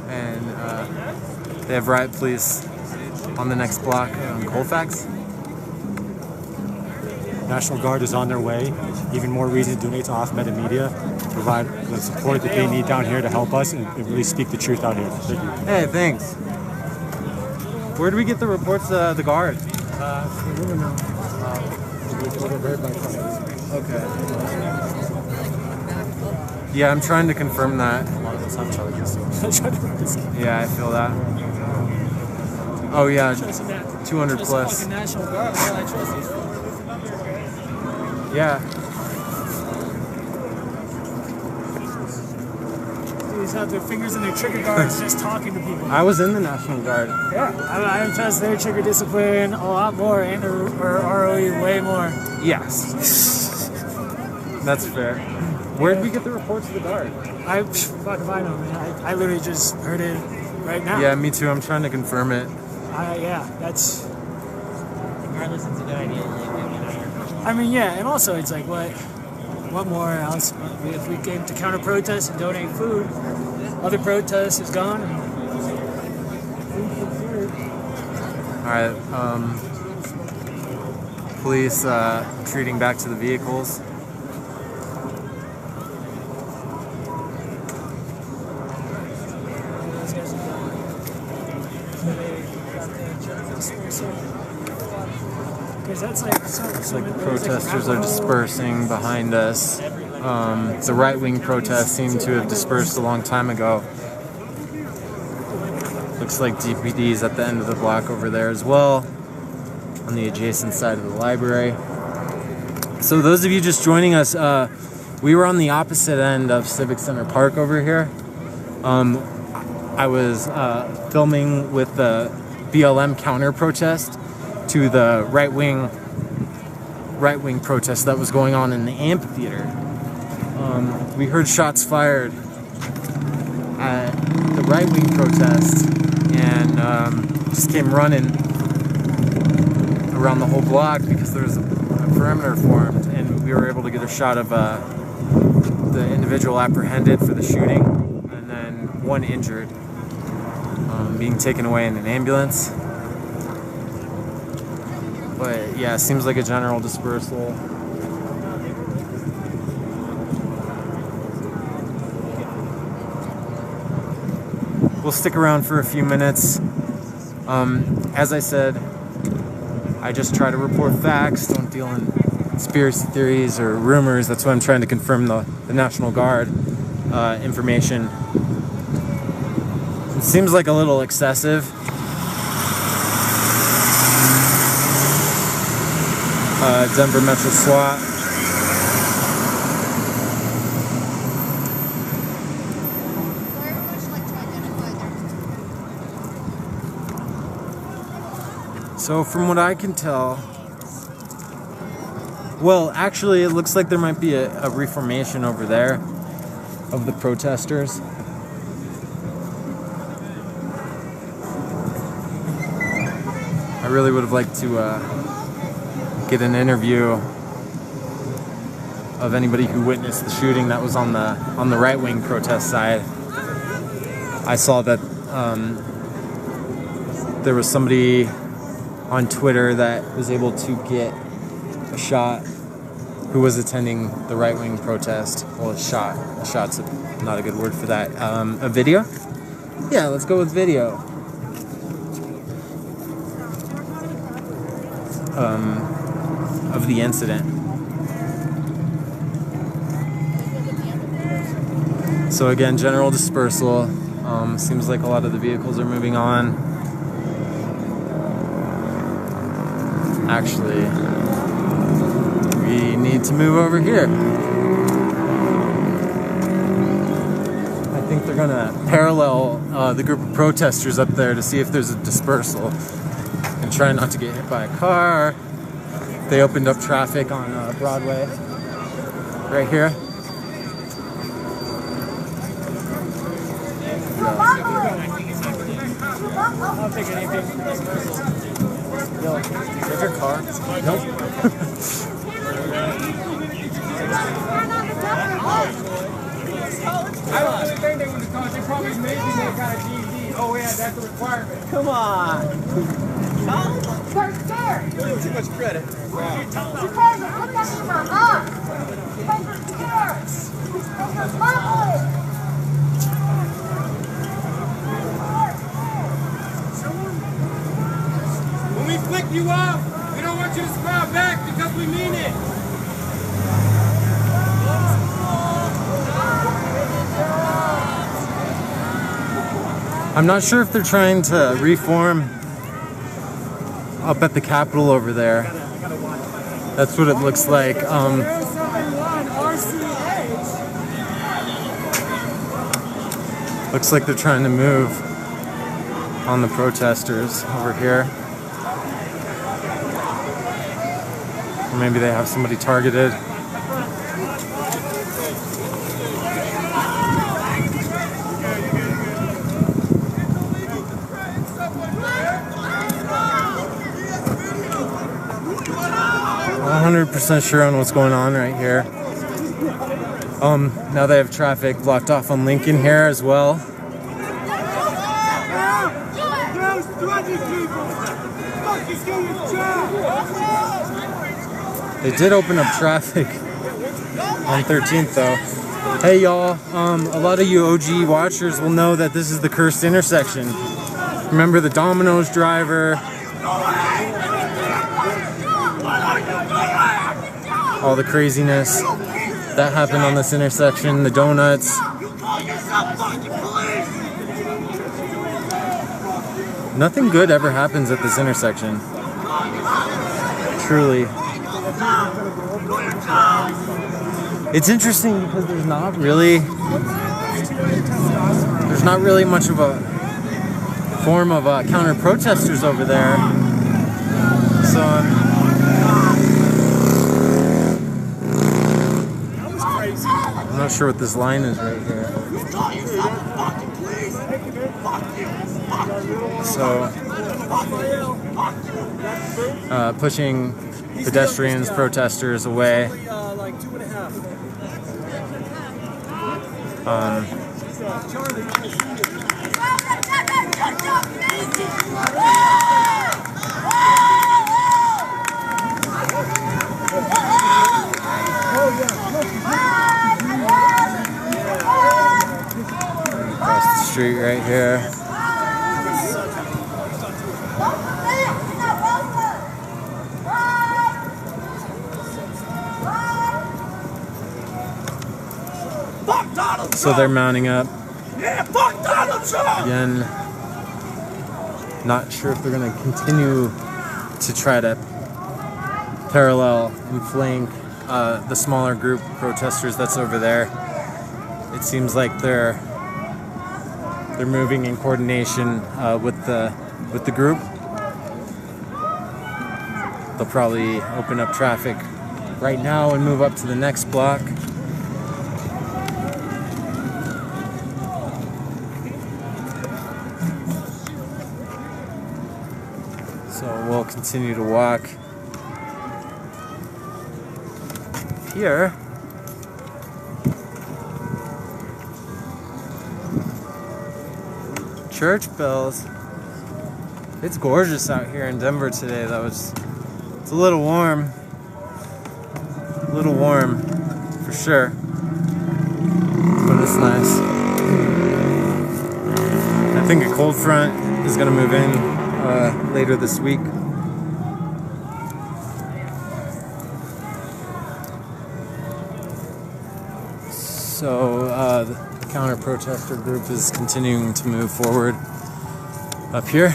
Speaker 6: and they have riot police on the next block on Colfax.
Speaker 13: National Guard is on their way. Even more reason to donate to Off-Meta Media, provide the support that they need down here to help us and really speak the truth out here. Thank you.
Speaker 6: Hey, thanks. Where do we get the reports of the Guard? Okay. Yeah, I'm trying to confirm that.
Speaker 13: A lot of us have charges.
Speaker 6: Yeah, I feel that. Oh yeah, 200 plus. Yeah.
Speaker 10: These have their fingers in their trigger guards just talking to people.
Speaker 6: I was in the National Guard.
Speaker 10: Yeah, I trust their trigger discipline a lot more and or ROE way more.
Speaker 6: Yes. That's fair. Where did we get the reports of the Guard?
Speaker 10: Fuck if I know, man. I literally just heard it right now.
Speaker 6: Yeah, me too. I'm trying to confirm it.
Speaker 10: Yeah, that's...
Speaker 12: Regardless, it's a good idea.
Speaker 10: I mean, yeah, and also it's like, what more else? If we came to counter protest and donate food, other protests is gone.
Speaker 6: Alright, police retreating back to the vehicles. Looks like the protesters are dispersing behind us. The right-wing protests seem to have dispersed a long time ago. Looks like DPD's at the end of the block over there as well, on the adjacent side of the library. So those of you just joining us, we were on the opposite end of Civic Center Park over here. I was filming with the BLM counter protest to the right-wing protest that was going on in the amphitheater. We heard shots fired at the right-wing protest and just came running around the whole block because there was a perimeter formed, and we were able to get a shot of the individual apprehended for the shooting and then one injured, being taken away in an ambulance. But yeah, it seems like a general dispersal. We'll stick around for a few minutes. As I said, I just try to report facts, don't deal in conspiracy theories or rumors. That's why I'm trying to confirm the National Guard information. It seems like a little excessive. Denver Metro SWAT. So from what I can tell, well, actually it looks like there might be a reformation over there of the protesters. I really would have liked to get an interview of anybody who witnessed the shooting that was on the right-wing protest side. I saw that there was somebody on Twitter that was able to get a shot who was attending the right-wing protest. Well, a shot's not a good word for that. A video? Yeah, let's go with video. Of the incident. So again, general dispersal. Seems like a lot of the vehicles are moving on. Actually, we need to move over here. I think they're gonna parallel the group of protesters up there to see if there's a dispersal and try not to get hit by a car. They opened up traffic on Broadway right here.
Speaker 10: I'll take anything.
Speaker 6: Yo, is that your car? Nope.
Speaker 2: I don't understand they went to college. They probably maybe they got a GED. Oh yeah, that's a requirement.
Speaker 8: Come on.
Speaker 1: Too much credit.
Speaker 2: When we flick you off, we don't want you to smile back because we mean it.
Speaker 6: I'm not sure if they're trying to reform up at the Capitol over there. That's what it looks like. Looks like they're trying to move on the protesters over here. Or maybe they have somebody targeted. 100% sure on what's going on right here. Now they have traffic blocked off on Lincoln here as well. They did open up traffic on 13th though. Hey y'all, a lot of you OG watchers will know that this is the cursed intersection. Remember the Domino's driver, all the craziness that happened on this intersection, the donuts. Nothing good ever happens at this intersection. Truly. It's interesting because there's not really much of a form of counter protesters over there. So I'm not sure what this line is right here. So pushing pedestrians, protesters away. Across the street right here. So they're mounting up. Again, not sure if they're going to continue to try to parallel and flank the smaller group of protesters that's over there. It seems like they're moving in coordination with the group. They'll probably open up traffic right now and move up to the next block. So we'll continue to walk here. Church bells. It's gorgeous out here in Denver today though. It's a little warm. A little warm for sure. But it's nice. I think a cold front is gonna move in later this week. So the counter-protester group is continuing to move forward up here.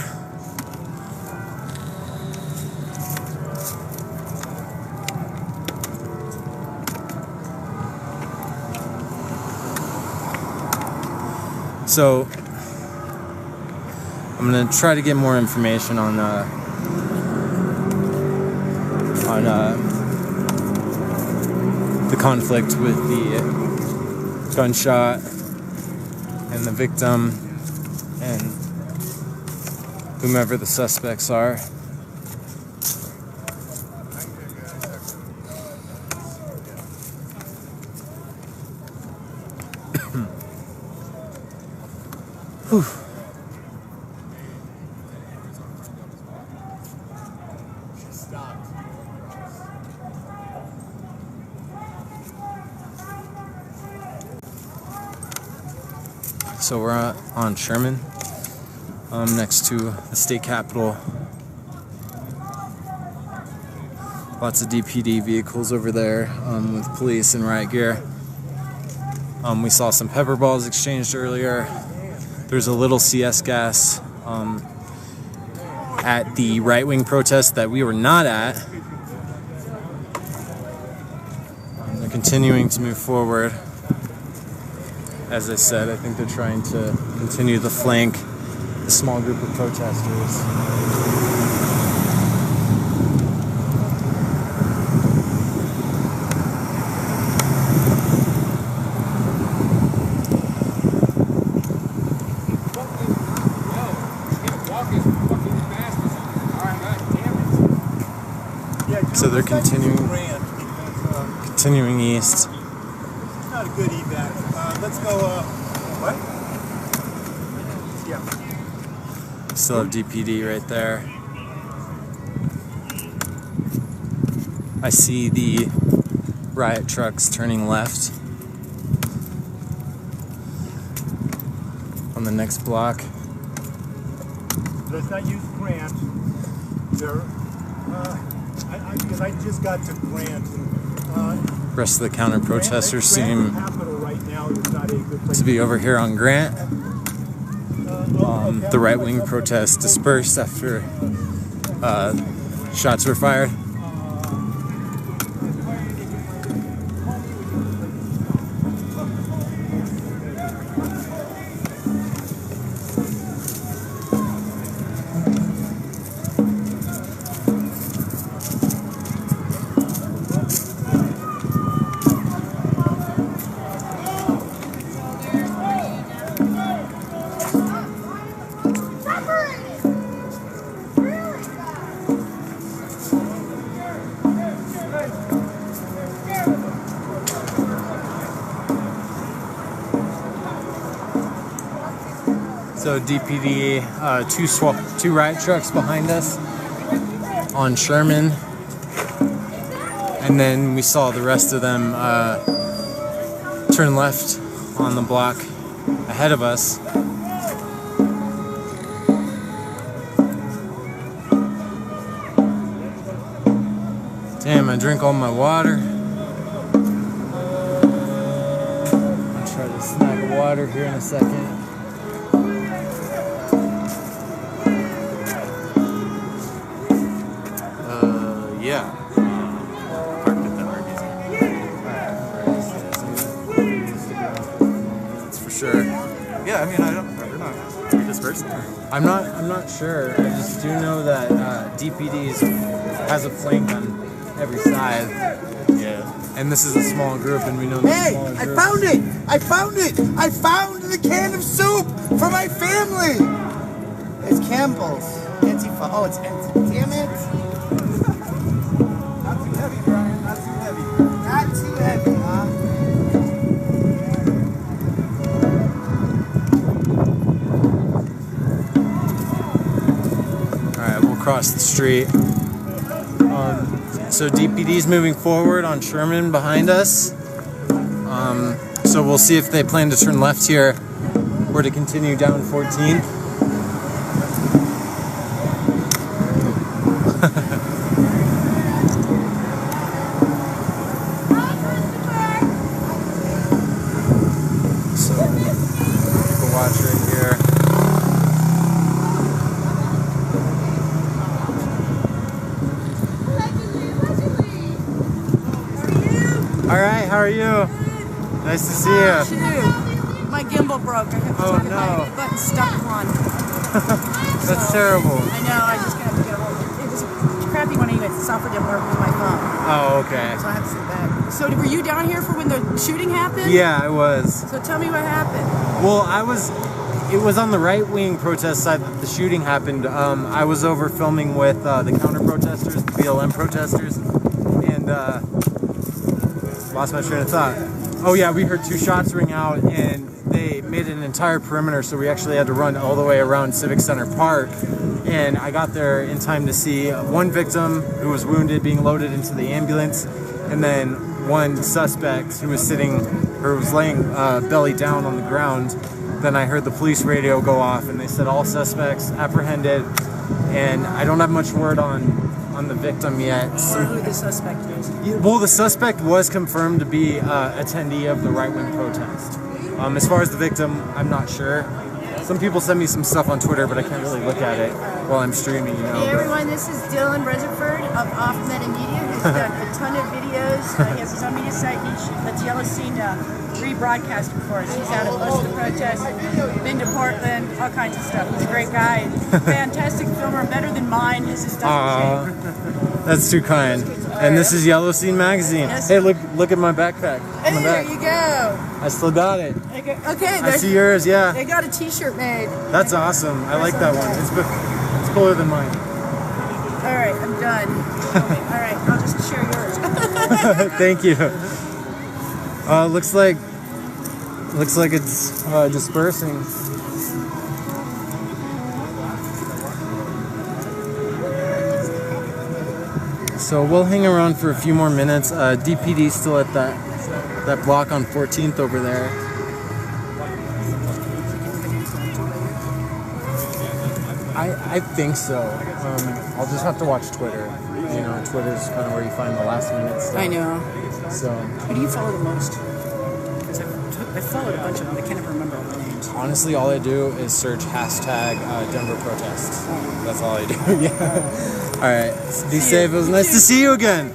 Speaker 6: So I'm gonna try to get more information on the conflict with the gunshot and the victim, and whomever the suspects are. Whew. So we're on Sherman, next to the state capitol. Lots of DPD vehicles over there with police and riot gear. We saw some pepper balls exchanged earlier. There's a little CS gas at the right-wing protest that we were not at. They're continuing to move forward. As I said, I think they're trying to continue to flank the small group of protesters. So they're continuing east.
Speaker 9: It's not a good evac. Let's go, what? Yeah.
Speaker 6: Still have DPD right there. I see the riot trucks turning left on the next block.
Speaker 9: Let's not use Grant. There, because I just got to Grant.
Speaker 6: Rest of the counter protesters seem to be over here on Grant. The right-wing protests dispersed after shots were fired. So DPD, two riot trucks behind us on Sherman, and then we saw the rest of them turn left on the block ahead of us. Damn, I drink all my water. I'll try to snag a water here in a second. Yeah. Parked at the RBC. That's for sure.
Speaker 9: Yeah, I mean, we're not dispersing.
Speaker 6: I'm not sure. I just do know that DPD has a flank on every side. Yeah. And this is a small group, and we know this
Speaker 8: Hey,
Speaker 6: small group.
Speaker 8: I found it! I found it! I found the can of soup for my family! It's Campbell's. Antifa. Oh, it's empty. Damn it! Not too heavy, Brian. Not too heavy. Not too heavy, huh?
Speaker 6: Alright, we'll cross the street. So DPD's moving forward on Sherman behind us. So we'll see if they plan to turn left here or to continue down 14th. So keep a watch right here. All right, how are you? Nice to see you.
Speaker 7: My gimbal broke. I have to
Speaker 6: Oh,
Speaker 7: take
Speaker 6: no.
Speaker 7: my button stuck on.
Speaker 6: That's terrible.
Speaker 7: I know. I just have to get a hold of it. It was crappy when the software didn't work with my phone.
Speaker 6: Oh, okay.
Speaker 7: So I have to sit back. So were you down here for when the shooting happened?
Speaker 6: Yeah, I was.
Speaker 7: So tell me what happened.
Speaker 6: Well, it was on the right-wing protest side that the shooting happened. I was over filming with the counter-protesters, the BLM protesters, and lost my train of thought. Oh yeah, we heard 2 shots ring out, and they made an entire perimeter, so we actually had to run all the way around Civic Center Park. And I got there in time to see one victim who was wounded being loaded into the ambulance, and then one suspect who was laying belly down on the ground. Then I heard the police radio go off, and they said all suspects apprehended. And I don't have much word on the victim yet.
Speaker 14: Or who the suspect is.
Speaker 6: Well, the suspect was confirmed to be attendee of the right-wing protest. As far as the victim, I'm not sure. Some people send me some stuff on Twitter, but I can't really look at it while I'm streaming, you know.
Speaker 14: Hey everyone, this is Dylan Rutherford of Off Meta Media, who's done a ton of videos. He has his own media site, that's Yellow Scene, rebroadcasting for us. He's out at most of the protests, been to Portland, all kinds of stuff. He's a great guy, fantastic filmer, better than mine. His is stuff.
Speaker 6: That's too kind. And this is Yellow Scene magazine. Yes. Hey, look at my backpack.
Speaker 14: Hey, there you go.
Speaker 6: I still got it.
Speaker 14: Okay,
Speaker 6: I see yours, yeah.
Speaker 14: They got a t-shirt made.
Speaker 6: That's awesome. I like that one. It's cooler than mine.
Speaker 14: All right, I'm done. All right, I'll just share yours.
Speaker 6: Thank you. Looks like it's dispersing. So we'll hang around for a few more minutes. DPD's still at that block on 14th over there. I think so. I'll just have to watch Twitter. You know, Twitter's kind of where you find the last minute stuff.
Speaker 14: I know.
Speaker 6: So.
Speaker 14: Who do you follow the most? Because I followed a bunch of them. I can't ever remember all the names.
Speaker 6: Honestly, all I do is search hashtag Denver protests. That's all I do. Yeah. All right. Be safe. It was nice to see you again.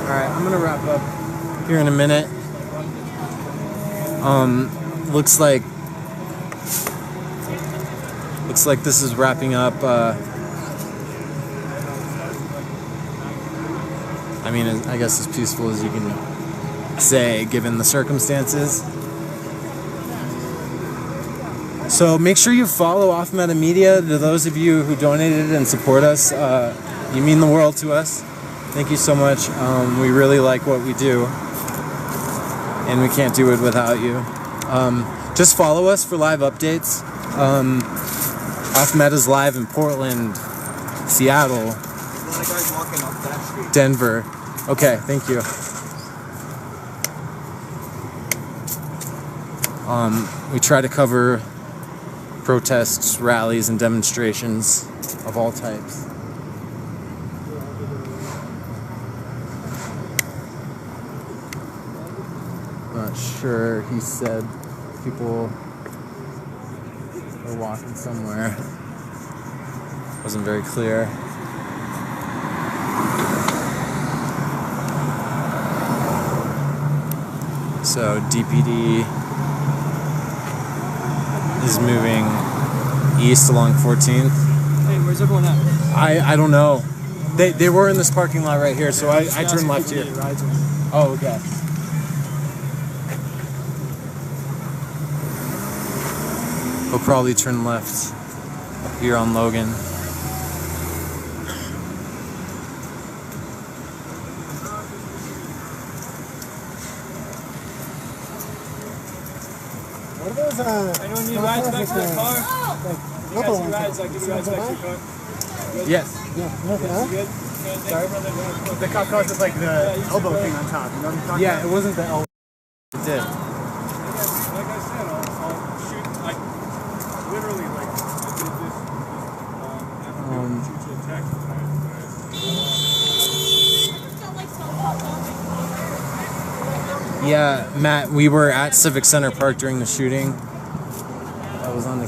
Speaker 6: All right. I'm gonna wrap up here in a minute. Looks like this is wrapping up. I mean, I guess as peaceful as you can say, given the circumstances. So make sure you follow Off Meta Media. To those of you who donated and support us, you mean the world to us. Thank you so much. We really like what we do, and we can't do it without you. Just follow us for live updates. Off Meta's live in Portland, Seattle, Denver. Okay, thank you. We try to cover protests, rallies, and demonstrations of all types. Not sure, he said people were walking somewhere. Wasn't very clear. So DPD is moving east along 14th.
Speaker 12: Hey, where's everyone at?
Speaker 6: I don't know. They were in this parking lot right here, so I turned left here. Oh, okay. We'll probably turn left here on Logan.
Speaker 8: What are those,
Speaker 12: Anyone need rides back to the car? You guys need rides, I'll give you rides back to your car.
Speaker 6: Yes.
Speaker 12: You good?
Speaker 2: Sorry? The cop cars with like the elbow thing on top. You know what I'm talking
Speaker 6: Yeah,
Speaker 2: about?
Speaker 6: it wasn't the elbow. It did.
Speaker 12: Like I said, I'll shoot, like, literally, like, I did this, shoot you a text.
Speaker 6: Yeah, Matt, we were at Civic Center Park during the shooting. That was on the.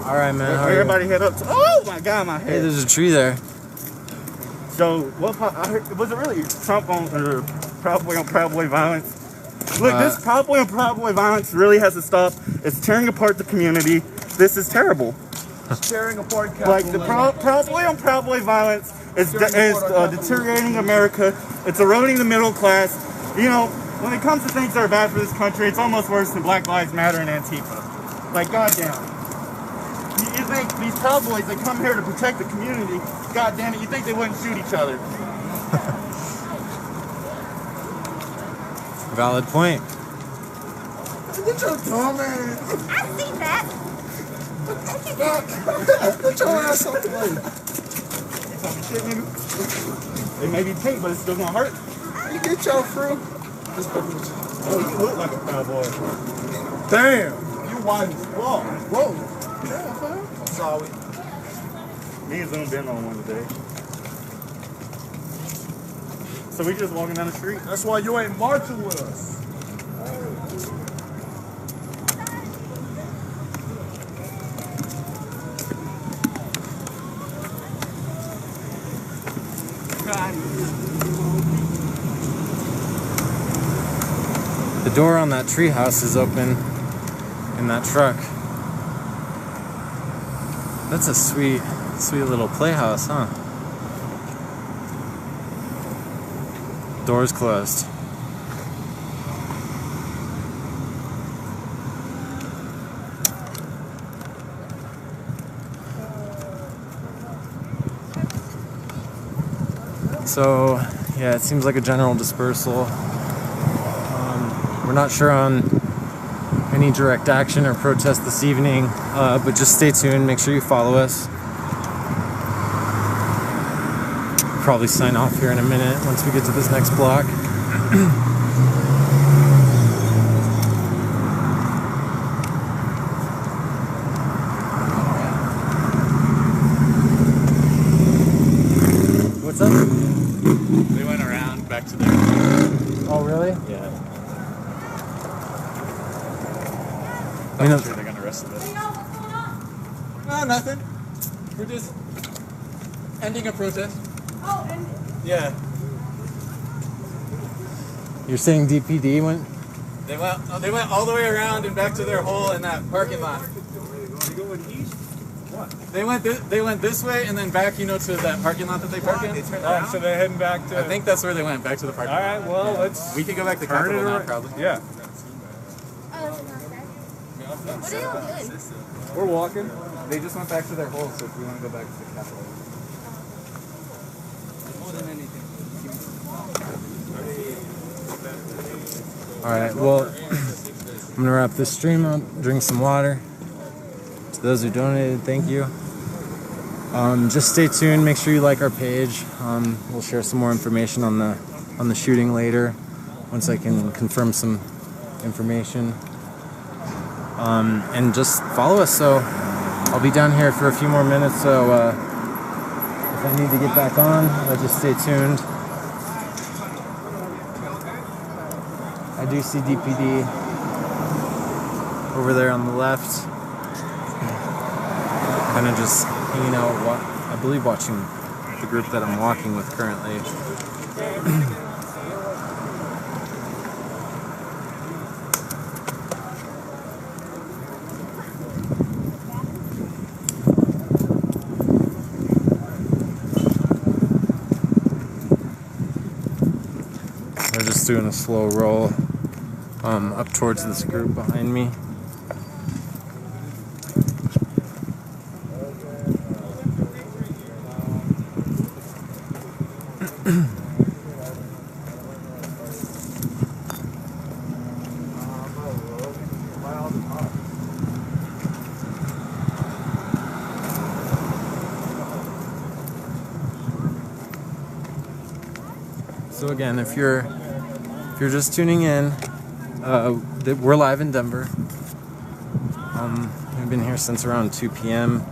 Speaker 6: All right, man. How are you?
Speaker 15: Everybody head up. Oh my God, my head.
Speaker 6: Hey, there's a tree there.
Speaker 15: So what? I heard, was it really Trump on Proud Boy on Proud Boy violence? Look, this Proud Boy on Proud Boy violence really has to stop. It's tearing apart the community. This is terrible.
Speaker 2: Tearing apart
Speaker 15: like the Proud Boy on Proud Boy violence It's deteriorating America. It's eroding the middle class. You know, when it comes to things that are bad for this country, it's almost worse than Black Lives Matter and Antifa. Like, goddamn. You think these cowboys that come here to protect the community, goddamn it, you think they wouldn't shoot each other?
Speaker 6: Valid point.
Speaker 1: Get your dumb ass.
Speaker 3: I see that.
Speaker 1: Get your ass off the way.
Speaker 15: Shit, nigga. It may be tape, but it's still gonna hurt.
Speaker 1: You get your fruit.
Speaker 15: Oh, you look like a cowboy.
Speaker 1: Damn.
Speaker 15: You white as fuck.
Speaker 1: Whoa. Damn, fam. I'm sorry.
Speaker 15: Me and Zoom been on one today. So we just walking down the street.
Speaker 1: That's why you ain't marching with us.
Speaker 6: The door on that treehouse is open in that truck. That's a sweet little playhouse, huh? Door's closed. So, yeah, it seems like a general dispersal. We're not sure on any direct action or protest this evening, but just stay tuned. Make sure you follow us. Probably sign off here in a minute once we get to this next block. What's up?
Speaker 16: They went around back to their...
Speaker 6: Oh, really?
Speaker 16: Yeah.
Speaker 6: I mean,
Speaker 16: I'm sure they're gonna arrest them.
Speaker 1: No, nothing. We're just ending a protest.
Speaker 3: Oh, and
Speaker 1: Yeah.
Speaker 6: you're saying DPD went?
Speaker 16: They went all the way around and back to their hole in that parking lot. They went this way and then back, to that parking lot that they park in.
Speaker 12: So they're heading back to...
Speaker 16: I think that's where they went, back to the parking lot.
Speaker 12: All right, well, let's...
Speaker 16: We can go back to
Speaker 12: turn it
Speaker 16: Capitol now,
Speaker 12: around.
Speaker 16: probably.
Speaker 12: Yeah.
Speaker 3: what are y'all doing?
Speaker 16: We're walking. They just went back to their hole, so if we want to go back to the Capitol. More than anything.
Speaker 6: Alright, well, I'm gonna wrap this stream up, drink some water. To those who donated, thank you. Just stay tuned, make sure you like our page. We'll share some more information on the shooting later, once I can confirm some information. And just follow us, so I'll be down here for a few more minutes, so if I need to get back on, just stay tuned. I do see DPD over there on the left. Kind of just hanging out, I believe watching the group that I'm walking with currently. They're just doing a slow roll up towards this group behind me. So again, if you're just tuning in, we're live in Denver. We've been here since around 2 p.m.